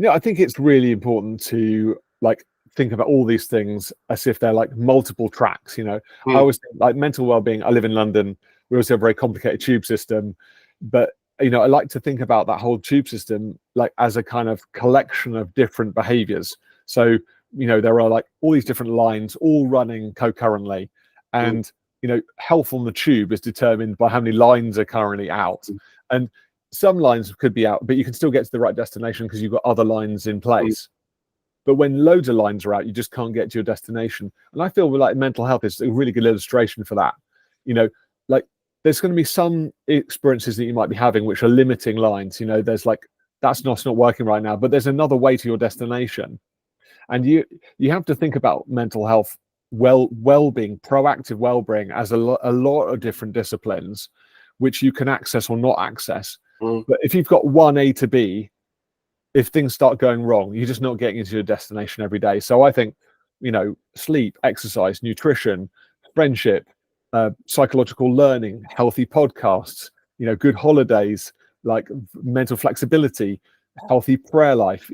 I think it's really important to like think about all these things as if they're like multiple tracks. I always think like mental well-being. I live in London. We also have a very complicated tube system, but I like to think about that whole tube system like as a kind of collection of different behaviors. So there are like all these different lines all running concurrently, and health on the tube is determined by how many lines are currently out. And some lines could be out, but you can still get to the right destination because you've got other lines in place. But when loads of lines are out, you just can't get to your destination. And I feel like mental health is a really good illustration for that. Like there's going to be some experiences that you might be having which are limiting lines. There's like, that's not working right now, but there's another way to your destination. And you have to think about mental health, well-being, proactive well-being as a lot of different disciplines, which you can access or not access. But if you've got one A to B, if things start going wrong, you're just not getting into your destination every day. So I think, sleep, exercise, nutrition, friendship, psychological learning, healthy podcasts, good holidays, like mental flexibility, healthy prayer life,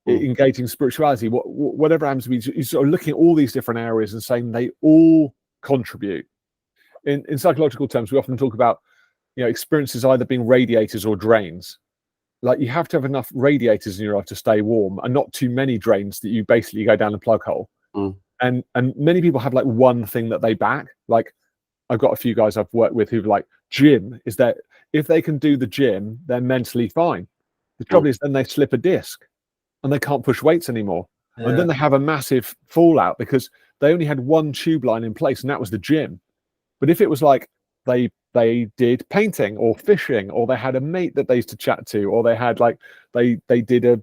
engaging spirituality, whatever happens to be, you're sort of looking at all these different areas and saying they all contribute. In psychological terms, we often talk about experiences either being radiators or drains. Like you have to have enough radiators in your life to stay warm, and not too many drains that you basically go down the plug hole. And many people have like one thing that they back. Like I've got a few guys I've worked with who've like, gym is that if they can do the gym, they're mentally fine. The trouble is then they slip a disc and they can't push weights anymore. And then they have a massive fallout because they only had one tube line in place, and that was the gym. But if it was like they did painting or fishing, or they had a mate that they used to chat to, or they had like they did a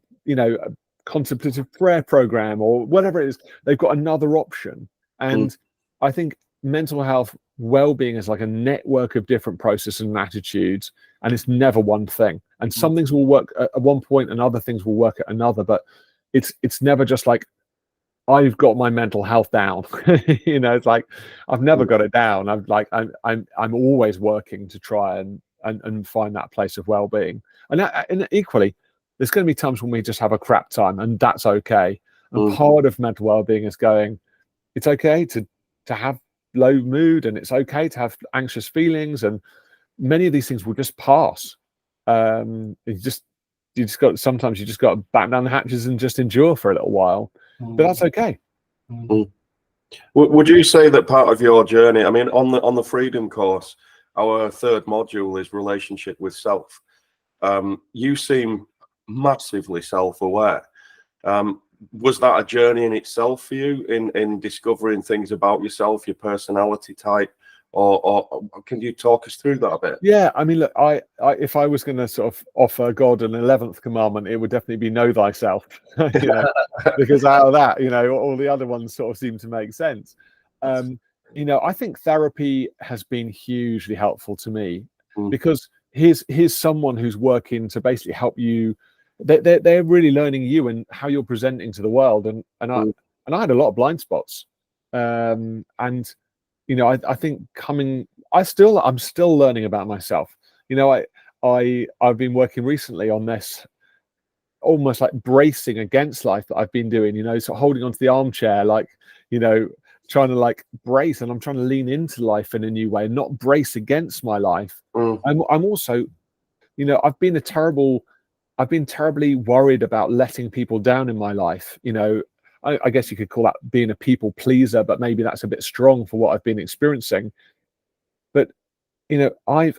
contemplative prayer program or whatever it is, they've got another option. And I think mental health well-being is like a network of different processes and attitudes, and it's never one thing. And some things will work at one point and other things will work at another, but it's never just like I've got my mental health down. It's like I've never got it down. I'm always working to try and find that place of well-being. And equally, there's going to be times when we just have a crap time, and that's okay. And part of mental well-being is going, it's okay to have low mood, and it's okay to have anxious feelings, and many of these things will just pass. Sometimes you just got to batten down the hatches and just endure for a little while, but that's okay. Would you say that part of your journey, I mean, on the freedom course, our third module is relationship with self. You seem massively self-aware. Was that a journey in itself for you in discovering things about yourself, your personality type, or can you talk us through that a bit? Yeah, I mean, look, I if I was going to sort of offer God an 11th commandment, it would definitely be know thyself, because out of that, all the other ones sort of seem to make sense. I think therapy has been hugely helpful to me, because here's someone who's working to basically help you. They're really learning you and how you're presenting to the world, and I had a lot of blind spots, and I think I'm still learning about myself. I've been working recently on this almost like bracing against life that I've been doing, so holding onto the armchair, like, trying to like brace, and I'm trying to lean into life in a new way, not brace against my life. I'm also, I've been terribly worried about letting people down in my life. I guess you could call that being a people pleaser, but maybe that's a bit strong for what I've been experiencing. But I've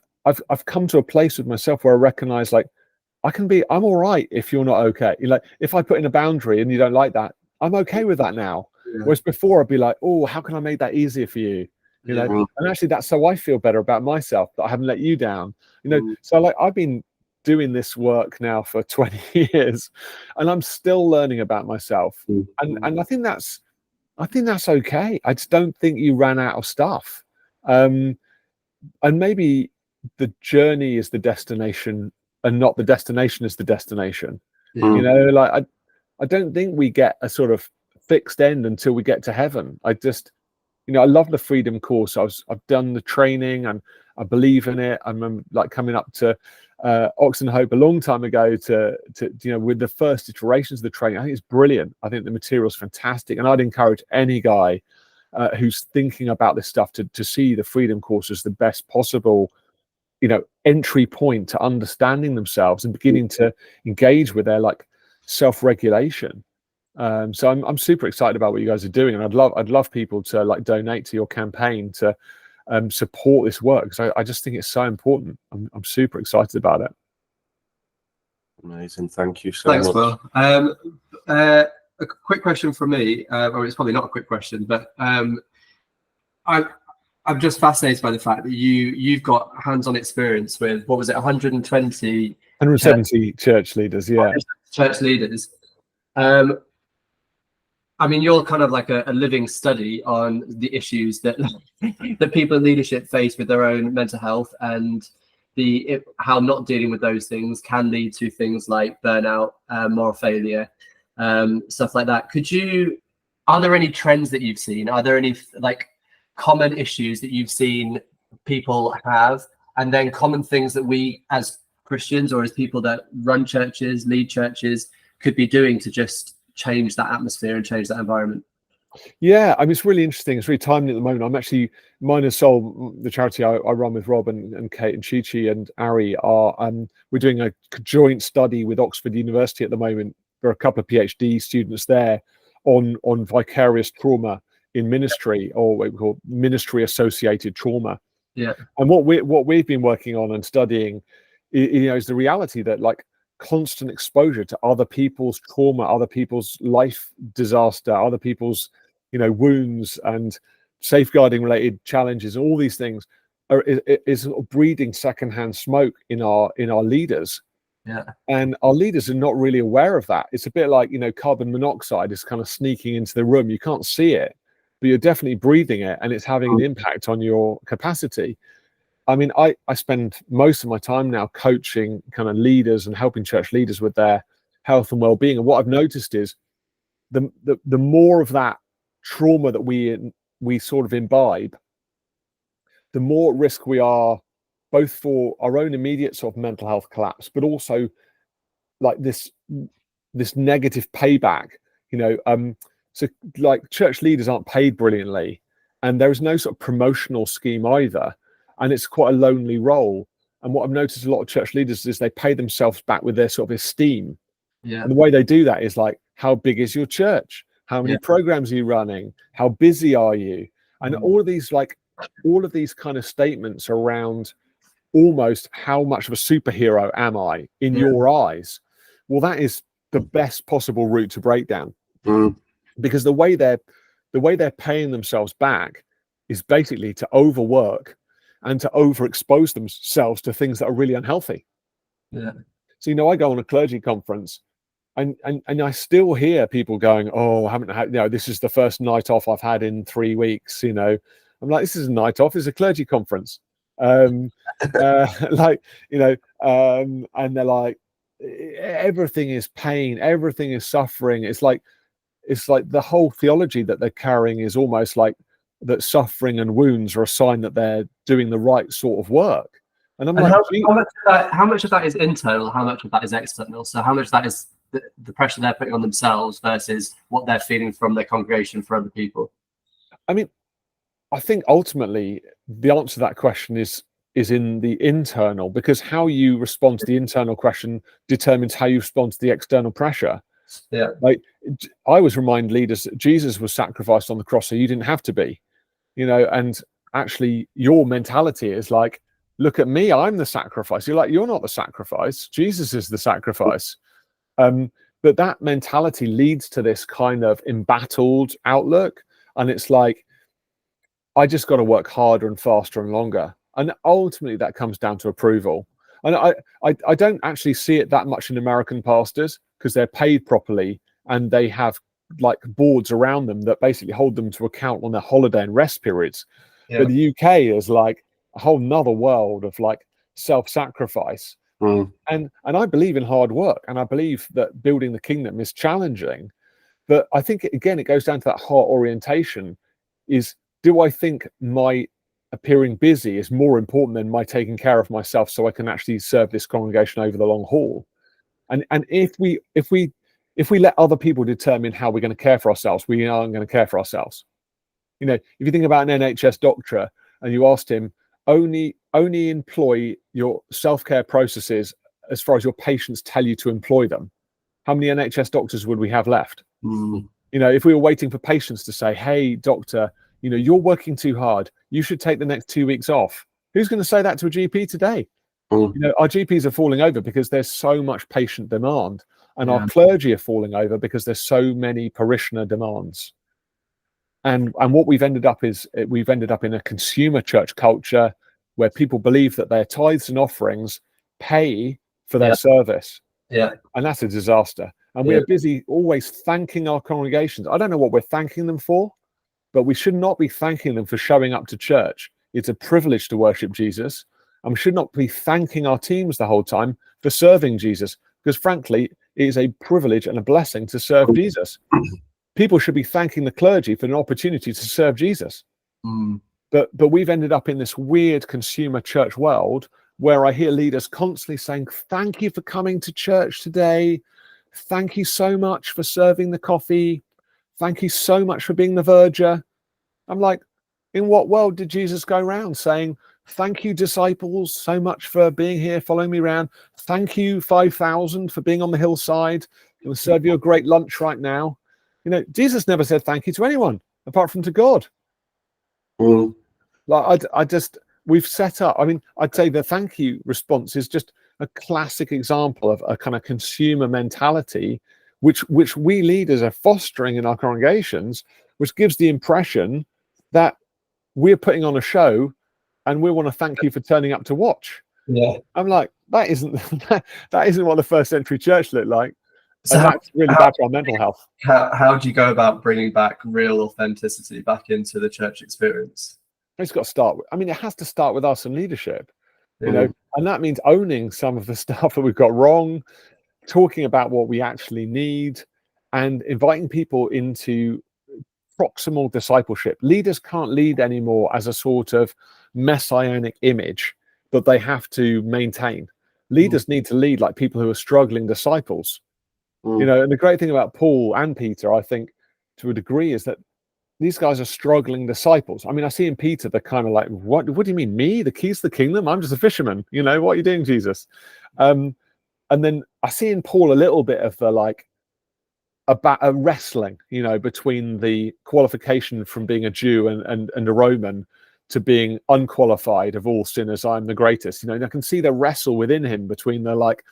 come to a place with myself where I recognize, like, I'm all right if you're not okay. Like, if I put in a boundary and you don't like that, I'm okay with that now. Whereas before I'd be like, oh, how can I make that easier for you? And actually that's how I feel better about myself, that I haven't let you down. So like I've been doing this work now for 20 years, and I'm still learning about myself. And I think that's okay. I just don't think you ran out of stuff. And maybe the journey is the destination and not the destination is the destination. Like I don't think we get a sort of fixed end until we get to heaven. I love the freedom course. I've done the training and I believe in it. I remember like coming up to Oxen Hope a long time ago to with the first iterations of the training. I think it's brilliant. I think the material's fantastic, and I'd encourage any guy who's thinking about this stuff to see the freedom course as the best possible entry point to understanding themselves and beginning to engage with their like self-regulation. So I'm super excited about what you guys are doing, and I'd love people to like donate to your campaign to support this work, because I just think it's so important. I'm super excited about it. Amazing, thank you so much. Thanks, Will. A quick question from me, or it's probably not a quick question, but I'm just fascinated by the fact that you've got hands-on experience with, what was it, 170 church leaders, yeah. Church leaders. I mean, you're kind of like a living study on the issues that that people in leadership face with their own mental health, and how not dealing with those things can lead to things like burnout, moral failure, stuff like that. Are there any trends that you've seen? Are there any like common issues that you've seen people have, and then common things that we as Christians or as people that run churches, lead churches, could be doing to just change that atmosphere and change that environment? Yeah, I mean, it's really interesting. It's really timely at the moment. I'm actually, Mine and Soul, the charity I run with Rob and Kate and Chi-Chi and Ari, we're doing a joint study with Oxford University at the moment. There are a couple of PhD students there on vicarious trauma in ministry, or what we call ministry associated trauma. Yeah. And what we've been working on and studying is the reality that like constant exposure to other people's trauma, other people's life disaster, other people's, wounds and safeguarding related challenges, all these things is sort of breeding secondhand smoke in our leaders. Yeah. And our leaders are not really aware of that. It's a bit like, carbon monoxide is kind of sneaking into the room. You can't see it, but you're definitely breathing it, and it's having an impact on your capacity. I mean, I spend most of my time now coaching kind of leaders and helping church leaders with their health and well-being. And what I've noticed is the more of that trauma that we sort of imbibe, the more at risk we are, both for our own immediate sort of mental health collapse, but also like this negative payback. So like church leaders aren't paid brilliantly, and there is no sort of promotional scheme either, and it's quite a lonely role. And what I've noticed a lot of church leaders is they pay themselves back with their sort of esteem. Yeah. And the way they do that is like, how big is your church? How many programs are you running? How busy are you? And all of these kind of statements around almost how much of a superhero am I in your eyes? Well, that is the best possible route to breakdown, because the way they're paying themselves back is basically to overwork and to overexpose themselves to things that are really unhealthy. Yeah. So I go on a clergy conference, and I still hear people going, "Oh, I haven't had, this is the first night off I've had in 3 weeks." I'm like, this is a night off. It's a clergy conference. And they're like, everything is pain, everything is suffering. It's like the whole theology that they're carrying is almost like that suffering and wounds are a sign that they're doing the right sort of work. And I'm like, how much of that is internal? How much of that is external? So how much of that is the pressure they're putting on themselves versus what they're feeling from their congregation for other people? I mean, I think ultimately the answer to that question is in the internal, because how you respond to the internal question determines how you respond to the external pressure. Yeah. Like, I always remind leaders that Jesus was sacrificed on the cross, so you didn't have to be, and actually your mentality is like, look at me, I'm the sacrifice. You're like, you're not the sacrifice. Jesus is the sacrifice. But that mentality leads to this kind of embattled outlook. And it's like, I just got to work harder and faster and longer. And ultimately that comes down to approval. And I don't actually see it that much in American pastors, because they're paid properly and they have like boards around them that basically hold them to account on their holiday and rest periods. Yeah. But the UK is like a whole nother world of like self-sacrifice. And I believe in hard work, and I believe that building the kingdom is challenging. But I think, again, it goes down to that heart orientation. Is, do I think my appearing busy is more important than my taking care of myself so I can actually serve this congregation over the long haul? And if we let other people determine how we're going to care for ourselves, we aren't going to care for ourselves. If you think about an NHS doctor and you asked him, only employ your self-care processes as far as your patients tell you to employ them, how many NHS doctors would we have left? If we were waiting for patients to say, hey doctor, you're working too hard, you should take the next 2 weeks off. Who's going to say that to a GP today? Our GPs are falling over because there's so much patient demand, and our clergy are falling over because there's so many parishioner demands. And what we've ended up in a consumer church culture where people believe that their tithes and offerings pay for their service. Yeah. And that's a disaster. And we are busy always thanking our congregations. I don't know what we're thanking them for, but we should not be thanking them for showing up to church. It's a privilege to worship Jesus. And we should not be thanking our teams the whole time for serving Jesus, because frankly, it is a privilege and a blessing to serve Jesus. People should be thanking the clergy for an opportunity to serve Jesus. But we've ended up in this weird consumer church world where I hear leaders constantly saying, thank you for coming to church today. Thank you so much for serving the coffee. Thank you so much for being the verger. I'm like, in what world did Jesus go around saying, thank you, disciples, so much for being here, following me around. Thank you, 5,000, for being on the hillside. We'll serve you a great lunch right now. Jesus never said thank you to anyone apart from to God. Like we've set up, I'd say the thank you response is just a classic example of a kind of consumer mentality, which we leaders are fostering in our congregations, which gives the impression that we're putting on a show and we want to thank you for turning up to watch. Yeah. I'm like, that isn't that isn't what the first century church looked like. So And that's really bad for our mental health. How do you go about bringing back real authenticity back into the church experience? It's got to start with, I mean, it has to start with us and leadership, you know, and that means owning some of the stuff that we've got wrong, talking about what we actually need, and inviting people into proximal discipleship. Leaders can't lead anymore as a sort of messianic image that they have to maintain. Leaders need to lead like people who are struggling disciples. You know, and the great thing about Paul and Peter, I think, to a degree, is that these guys are struggling disciples. I mean, I see in Peter, they're kind of like, what do you mean, me? The keys to the kingdom? I'm just a fisherman. You know, what are you doing, Jesus? And then I see in Paul a little bit of the like, about a wrestling, you know, between the qualification from being a Jew and a Roman to being unqualified, of all sinners, I'm the greatest. You know, and I can see the wrestle within him between the like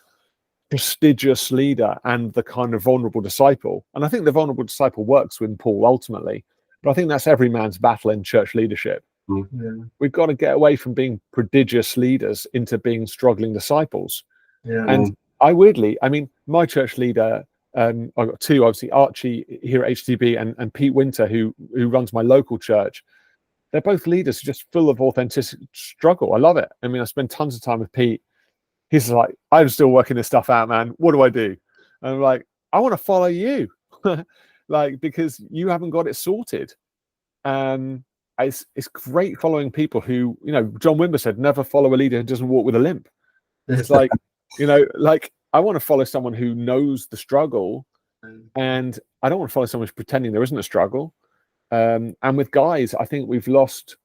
prestigious leader and the kind of vulnerable disciple. And I think the vulnerable disciple works with Paul ultimately, but I think that's every man's battle in church leadership. We've got to get away from being prodigious leaders into being struggling disciples. And I mean, my church leader, I've got two, obviously, Archie here at HTB and Pete Winter, who runs my local church. They're both leaders just full of authentic struggle. I love it. I mean, I spend tons of time with Pete. He's like, I'm still working this stuff out, man. What do I do? And I'm like, I want to follow you, like, because you haven't got it sorted. It's great following people who, you know, John Wimber said, never follow a leader who doesn't walk with a limp. It's like, you know, like, I want to follow someone who knows the struggle, and I don't want to follow someone who's pretending there isn't a struggle. And with guys, I think we've lost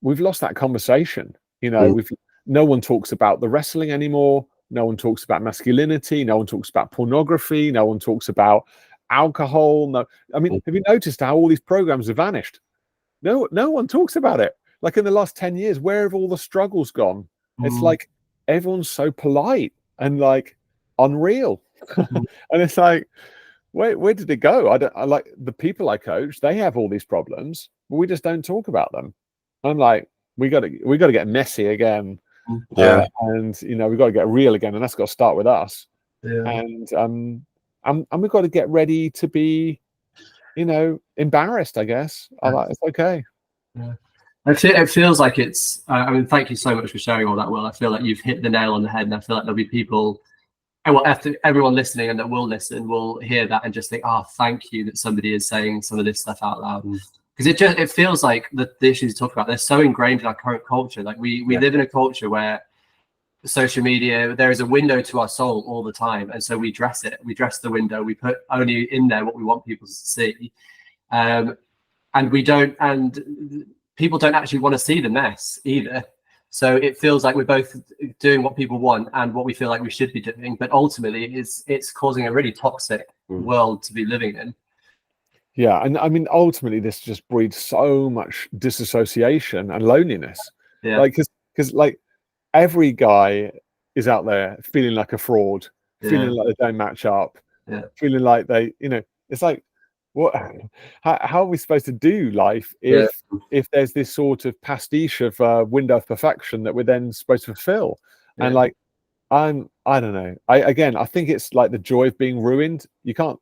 that conversation. You know, no one talks about the wrestling anymore. No one talks about masculinity. No one talks about pornography. No one talks about alcohol. No, I mean, have you noticed how all these programs have vanished? No one talks about it. Like in the last 10 years, where have all the struggles gone? It's like everyone's so polite and like unreal. And it's like, where did it go? I like the people I coach, they have all these problems, but we just don't talk about them. I'm like, we got to get messy again. And you know, we've got to get real again, and that's got to start with us. And we've got to get ready to be, you know, embarrassed, I guess. It's okay. It feels like it's I mean, thank you so much for sharing all that, Will. I feel like you've hit the nail on the head, and I feel like there'll be people, and well, after everyone listening and that will listen will hear that and just think, oh, thank you that somebody is saying some of this stuff out loud. Because it feels like the issues you talk about, they're so ingrained in our current culture. Like we live in a culture where social media, there is a window to our soul all the time, and so we dress the window, we put only in there what we want people to see, and people don't actually want to see the mess either. So it feels like we're both doing what people want and what we feel like we should be doing, but ultimately it's causing a really toxic world to be living in. Yeah, and I mean, ultimately, this just breeds so much disassociation and loneliness. Yeah, like because like every guy is out there feeling like a fraud, feeling like they don't match up, feeling like they, you know, it's like, what? How are we supposed to do life if there's this sort of pastiche of window of perfection that we're then supposed to fulfill? And like, I don't know. I think it's like the joy of being ruined. You can't,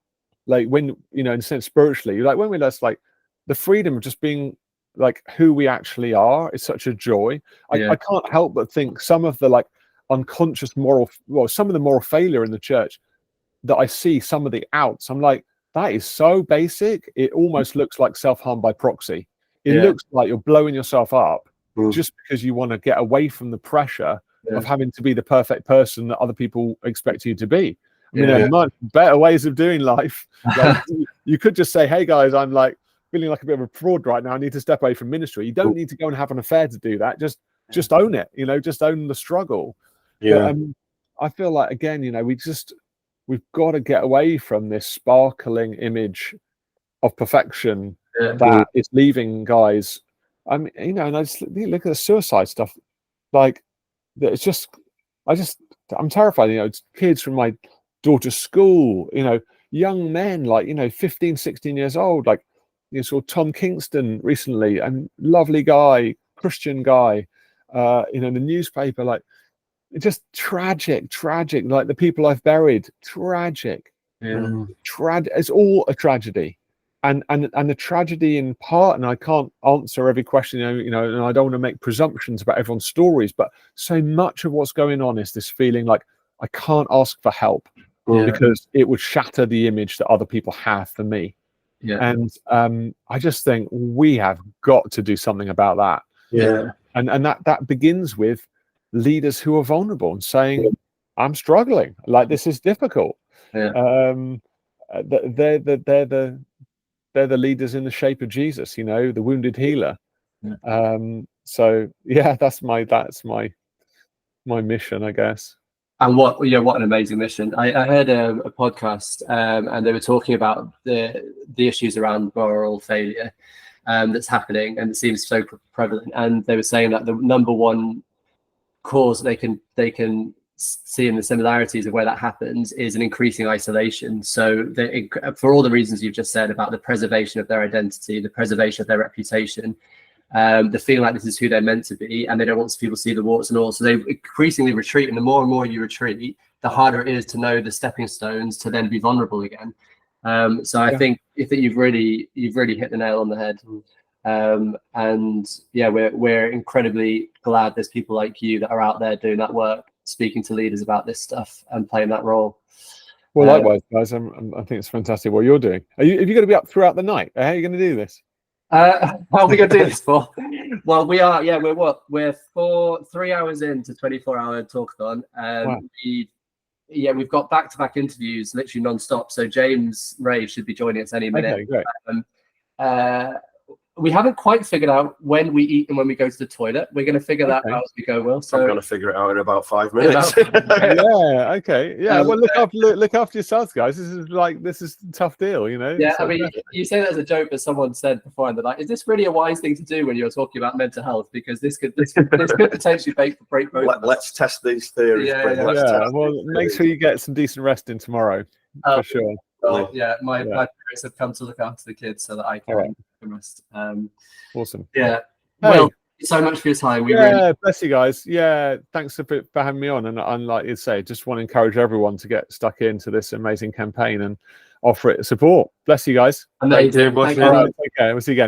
like, when, you know, in a sense spiritually, like when we just like the freedom of just being like who we actually are is such a joy. I can't help but think some of the like unconscious some of the moral failure in the church that I see, some of the outs, I'm like, that is so basic. It almost looks like self-harm by proxy. It looks like you're blowing yourself up just because you want to get away from the pressure of having to be the perfect person that other people expect you to be. I mean, there are much better ways of doing life. Like, you could just say, hey guys, I'm like feeling like a bit of a fraud right now. I need to step away from ministry. You don't need to go and have an affair to do that. Just own it, you know, just own the struggle. But, I feel like, again, you know, we've got to get away from this sparkling image of perfection that is leaving guys. I mean, you know, and I just look at the suicide stuff. Like, it's just, I just I'm terrified. You know, it's kids from my daughter's school, you know, young men like, you know, 15, 16 years old, like you saw Tom Kingston recently, and lovely guy, Christian guy, you know, in the newspaper, like it's just tragic, like the people I've buried, tragic. Yeah. It's all a tragedy. And the tragedy in part, and I can't answer every question, you know, and I don't want to make presumptions about everyone's stories, but so much of what's going on is this feeling like I can't ask for help because it would shatter the image that other people have for me. Yeah. And I just think we have got to do something about that. Yeah. And that begins with leaders who are vulnerable and saying, I'm struggling, like this is difficult. Yeah. They're the leaders in the shape of Jesus, you know, the wounded healer. Yeah. So yeah, that's my mission, I guess. And what an amazing mission. I heard a podcast, and they were talking about the issues around moral failure that's happening, and it seems so prevalent. And they were saying that the number one cause they can see in the similarities of where that happens is an increasing isolation. So for all the reasons you've just said about the preservation of their identity, the preservation of their reputation, the feeling like this is who they're meant to be, and they don't want people to see the warts and all. So they increasingly retreat, and the more and more you retreat, the harder it is to know the stepping stones to then be vulnerable again. So I think you've really hit the nail on the head. And yeah, we're incredibly glad there's people like you that are out there doing that work, speaking to leaders about this stuff and playing that role. Well, likewise, guys. I think it's fantastic what you're doing. Have you going to be up throughout the night? How are you going to do this? How are we going to do this for? Well, we are. Yeah, we're 3 hours into 24-hour talkathon. Wow. We've got back-to-back interviews, literally non-stop. So James Ray should be joining us any minute. Okay, great. We haven't quite figured out when we eat and when we go to the toilet. We're going to figure that out as we go, Will. So I'm going to figure it out in about 5 minutes. Yeah. Okay. Yeah. Well, look after yourselves, guys. This is a tough deal, you know. Yeah. So, I mean, you say that as a joke, but someone said before, and they're like, "Is this really a wise thing to do when you're talking about mental health? Because this could potentially break both." Let's test these theories. Yeah. Well, make sure you get some decent rest in tomorrow, for sure. Well, yeah, my parents have come to look after the kids so that I can rest. Awesome. Yeah. Hey. Well, thank you so much for your time. Bless you guys. Yeah, thanks for having me on. And like you say, just want to encourage everyone to get stuck into this amazing campaign and offer it support. Bless you guys. Amazing. Thank you. All right, take care. We'll see you again.